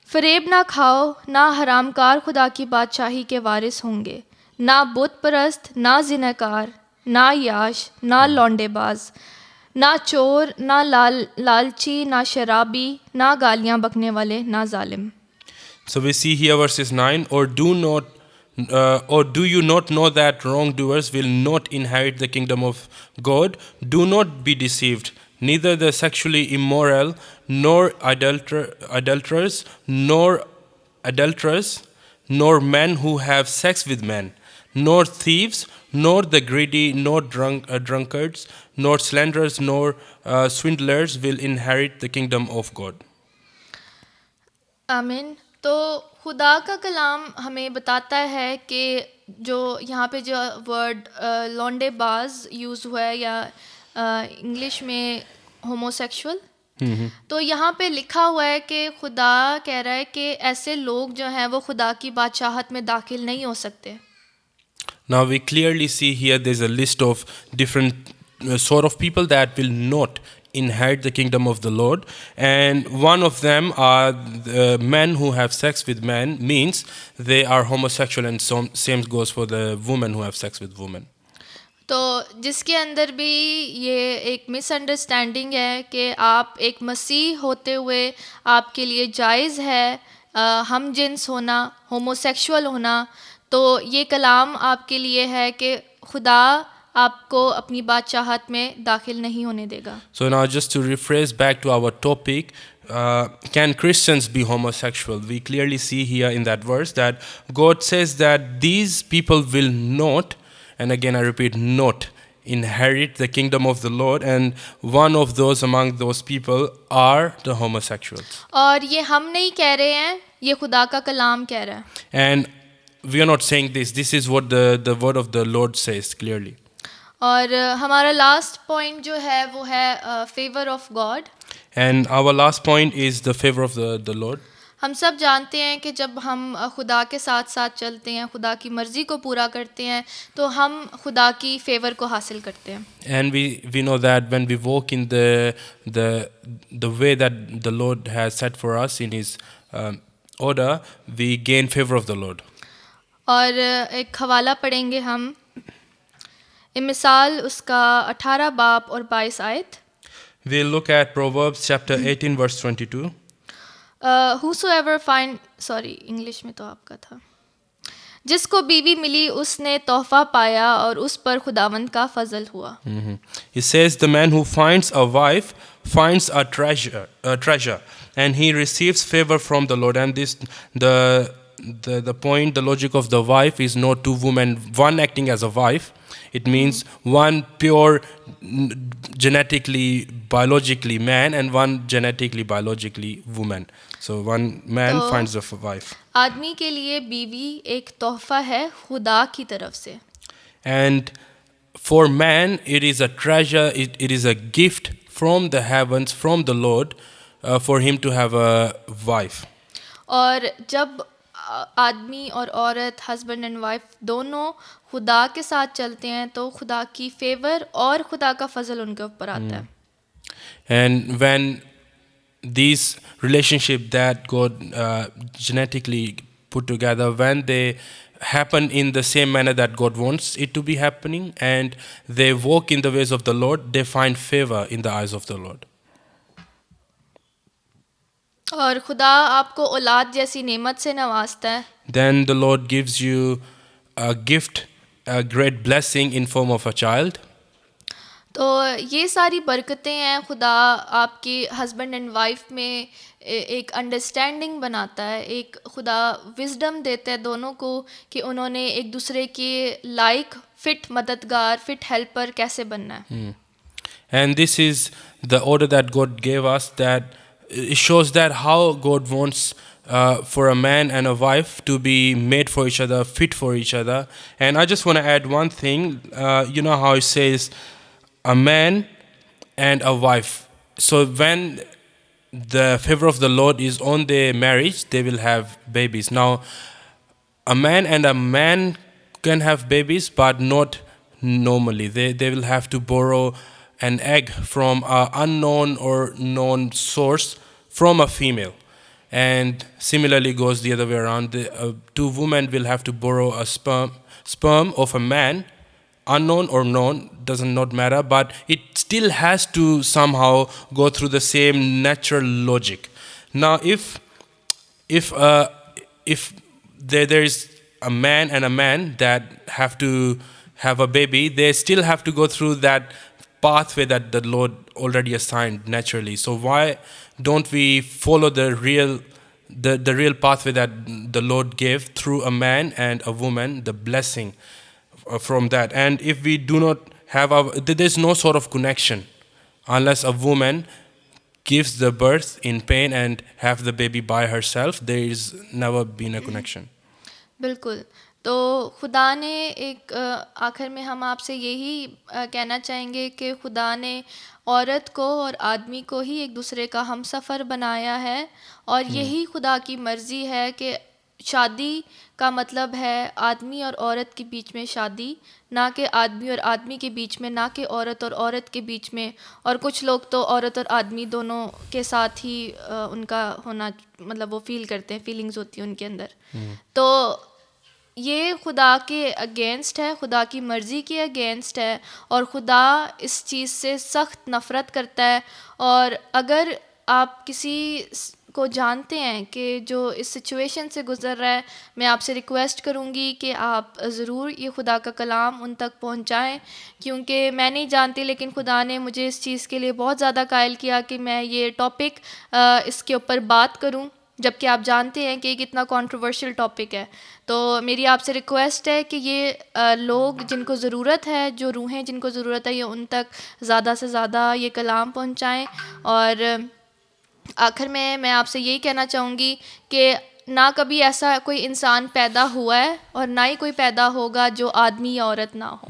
फरेब ना खाओ, ना हरामकार खुदा की बादशाही के वारिस होंगे। ना बुत परस्त, ना जिनाकार, ना याश, ना लौंडेबाज, ना चोर, ना लालची, ना शराबी, ना गालियाँ बकने वाले, ना जालिम। So we see here verses 9, or do you not know that wrongdoers will not inherit the kingdom of God? Do not be deceived. Neither the sexually immoral, nor adulterers, nor adulterers, nor men who have sex with men, nor thieves, nor the greedy, nor drunkards, nor slanderers, nor swindlers will inherit the kingdom of God. आमीन। तो खुदा का कलाम हमें बताता है कि जो यहाँ पे जो वर्ड लौंडेबाज यूज़ हुआ है, या इंग्लिश में होमोसेक्सुअल, तो यहाँ पे लिखा हुआ है कि खुदा कह रहा है कि ऐसे लोग जो हैं वो खुदा की बादशाहत में दाखिल नहीं हो सकते। Now we clearly see here there's a list of different sort of people that will not inherit the kingdom of the Lord, and one of them are the men who have sex with men, means they are homosexual, and same goes for the women who have sex with women. तो जिसके अंदर भी ये एक मिसअंडरस्टैंडिंग है कि आप एक मसीह होते हुए आपके लिए जायज़ है हम जिन्स होना, होमोसेक्सुअल होना, तो ये कलाम आपके लिए है कि खुदा आपको अपनी बादशाहत में दाखिल नहीं होने देगा। So now just to rephrase back to our topic, can Christians be homosexual? We clearly see here in that verse that God says that these people will not, and again I repeat, not inherit the kingdom of the Lord, and one of those among those people are the homosexuals. और ये हम नहीं कह रहे हैं, ये खुदा का कलाम कह रहा है। And we are not saying this is what the word of the Lord says clearly. और हमारा लास्ट पॉइंट जो है वो है favour of God. And our last point is the favor of the Lord. हम सब जानते हैं कि जब हम खुदा के साथ साथ चलते हैं, खुदा की मर्ज़ी को पूरा करते हैं, तो हम खुदा की फेवर को हासिल करते हैं। And we know that when we walk in the way that the Lord has set for us in His order, we gain favor of the Lord. और एक हवाला पढ़ेंगे हम, मिसाल उसका 18 बाब और 22 आयत। We'll look at Proverbs chapter 18 verse 22. Whosoever find, English में तो आपका था, जिसको बीवी मिली उसने तोहफा पाया और उस पर खुदावंद का फजल हुआ। It says the man who finds a wife finds a treasure, and he receives favor from the Lord. And the point, the logic of the wife is not two women, one acting as a wife. It means one pure genetically, biologically man and one genetically, biologically woman. So one man तो finds a wife. आदमी के लिए बीवी एक तोहफा है खुदा की तरफ से, And for man, it is a treasure, it is a gift from the heavens, from the Lord, for him to have a wife. और जब आदमी और औरत, हस्बैंड एंड वाइफ दोनों खुदा के साथ चलते हैं तो खुदा की फेवर और खुदा का फजल उनके ऊपर आता है. And when these relationship that God genetically put together, when they happen in the same manner that God wants it to be happening, and they walk in the ways of the Lord, they find favor in the eyes of the Lord. और खुदा आपको औलाद जैसी नेमत से नवाजता है. Then the Lord gives you a gift, a great blessing in form of a child. तो ये सारी बरकतें हैं. खुदा आपके हस्बैंड एंड वाइफ में एक अंडरस्टैंडिंग बनाता है, एक खुदा विजडम देता है दोनों को कि उन्होंने एक दूसरे के लाइक फिट मददगार, फिट हेल्पर कैसे बनना है. And this is the order that God gave us, that it shows that how God wants for a man and a wife to be made for each other, fit for each other. And I just want to add one thing. You know how it says a man and a wife. So when the favor of the Lord is on their marriage, they will have babies. Now, a man and a man can have babies, but not normally. They will have to borrow an egg from an unknown or known source from a female. And similarly goes the other way around. Two women will have to borrow a sperm of a man, unknown or known, doesn't not matter, but it still has to somehow go through the same natural logic. Now, if there is a man and a man that have to have a baby, they still have to go through that pathway that the Lord already assigned naturally. So why don't we follow the real pathway that the Lord gave through a man and a woman, the blessing from that? And if we do not have there's no sort of connection unless a woman gives the birth in pain and have the baby by herself. There is never been a connection. बिल्कुल. तो खुदा ने एक आखिर में हम आपसे यही कहना चाहेंगे कि खुदा ने औरत को और आदमी को ही एक दूसरे का हमसफ़र बनाया है, और यही खुदा की मर्ज़ी है कि शादी का मतलब है आदमी और औरत के बीच में शादी, ना कि आदमी और आदमी के बीच में, ना कि औरत और औरत के बीच में. और कुछ लोग तो औरत और आदमी दोनों के साथ ही उनका होना, मतलब वो फील करते हैं, फीलिंग्स होती हैं उनके अंदर. तो ये खुदा के अगेंस्ट है, खुदा की मर्ज़ी के अगेंस्ट है, और खुदा इस चीज़ से सख्त नफ़रत करता है. और अगर आप किसी को जानते हैं कि जो इस सिचुएशन से गुज़र रहा है, मैं आपसे रिक्वेस्ट करूँगी कि आप ज़रूर ये खुदा का कलाम उन तक पहुँचाएँ, क्योंकि मैं नहीं जानती, लेकिन खुदा ने मुझे इस चीज़ के लिए बहुत ज़्यादा कायल किया कि मैं ये टॉपिक इसके ऊपर बात करूँ, जबकि आप जानते हैं कि ये कितना कंट्रोवर्शियल टॉपिक है. तो मेरी आपसे रिक्वेस्ट है कि ये लोग जिनको ज़रूरत है, जो रूहें जिनको ज़रूरत है, ये उन तक ज़्यादा से ज़्यादा ये कलाम पहुँचाएँ. और आखिर में मैं आपसे यही कहना चाहूँगी कि ना कभी ऐसा कोई इंसान पैदा हुआ है और ना ही कोई पैदा होगा जो आदमी या औरत ना हो.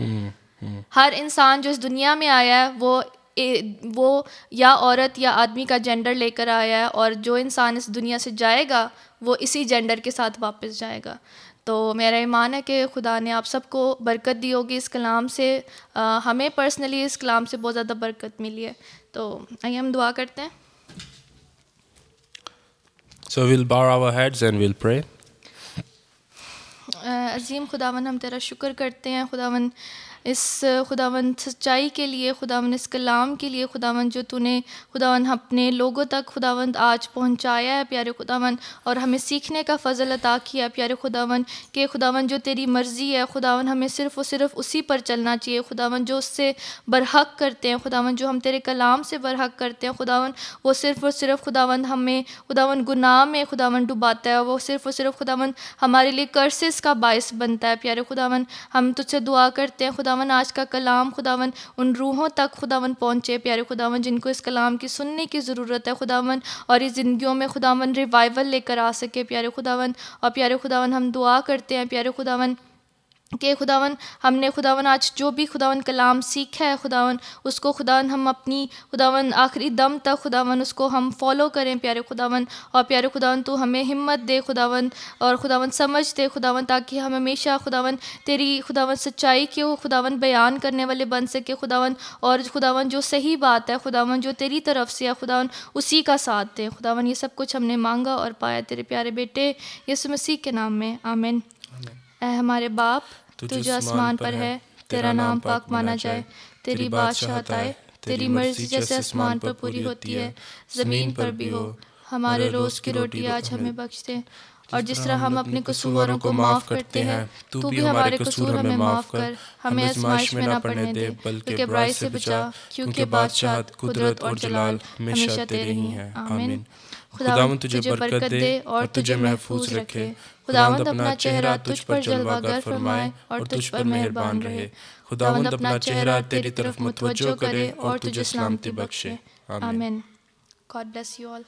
हर इंसान जो इस दुनिया में आया है वो या औरत या आदमी का जेंडर लेकर आया है, और जो इंसान इस दुनिया से जाएगा वो इसी जेंडर के साथ वापस जाएगा. तो मेरा ईमान है कि खुदा ने आप सबको बरकत दी होगी इस कलाम से. हमें पर्सनली इस कलाम से बहुत ज़्यादा बरकत मिली है. तो आइए हम दुआ करते हैं. So we'll bow our heads and we'll pray. अज़ीम खुदावन, हम तेरा शुक्र करते हैं खुदावन इस खुदावन सच्चाई के लिए, खुदावन इस कलाम के लिए खुदावन जो तूने खुदावन अपने लोगों तक खुदावन आज पहुंचाया है प्यारे खुदावन, और हमें सीखने का फ़ज़ल अता किया प्यारे खुदावन कि खुदावन जो तेरी मर्ज़ी है खुदावन हमें सिर्फ़ और सिर्फ उसी पर चलना चाहिए खुदावन, जो उससे बरहक करते हैं खुदावन, जो हम तेरे कलाम से बरहक करते हैं खुदावन, वो सिर्फ़ और सिर्फ खुदावन हमें खुदावन गुनाह में खुदावन डुबाता है, वो सिर्फ़ और सिर्फ खुदावन हमारे लिए कर्सेस का बायस बनता है प्यारे खुदावन। हम तुझसे दुआ करते हैं खुदावन आज का कलाम खुदावन उन रूहों तक खुदावन पहुँचे प्यारे खुदावन जिनको इस कलाम की सुनने की ज़रूरत है खुदावन, और इस ज़िंदगियों में खुदावन रिवाइवल लेकर आ सके प्यारे खुदावन। और प्यारे खुदावन हम दुआ करते हैं प्यारे खुदावन कि खुदावन हमने खुदावन आज जो भी खुदावन कलाम सीखा है खुदावन, उसको खुदावन हम अपनी खुदावन आखिरी दम तक खुदावन उसको हम फॉलो करें प्यारे खुदावन। और प्यारे खुदावन तू हमें हिम्मत दे खुदावन, और खुदावन समझ दे खुदावन, ताकि हम हमेशा खुदावन तेरी खुदावन सच्चाई को खुदावन बयान करने वाले बन सके खुदावन, और खुदावन जो सही बात है खुदावन जो तेरी तरफ से है खुदावन उसी का साथ दे खुदावन। ये सब कुछ हमने मांगा और पाया तेरे प्यारे बेटे यीशु मसीह के नाम में, आमीन। ऐ हमारे बाप तू जो आसमान पर है, तेरा नाम पाक माना जाए, तेरी बादशाहत आए, तेरी मर्जी जैसे आसमान पर पूरी होती है ज़मीन पर भी हो। हमारे रोज़ की रोटी आज हमें बख्श दे, और जिस तरह हम अपने कसूरों को माफ़ करते हैं तू भी हमारे कसूर हमें माफ़ कर, हमें आज़माइश में ना पड़ने दे बल्कि बुराई से बचा, क्योंकि बादशाहत कुदरत और जलाल हमेशा तेरे ही हैं, आमीन। खुदावंद तुझे बरकत दे और तुझे महफूज रखे। खुदावंद अपना चेहरा तुझ पर जलवागर फरमाए और तुझ पर मेहरबान रहे। खुदावंद अपना चेहरा तेरी तरफ मुतवज्जो करे और तुझे सलामती बख्शे, आमीन। God bless you all.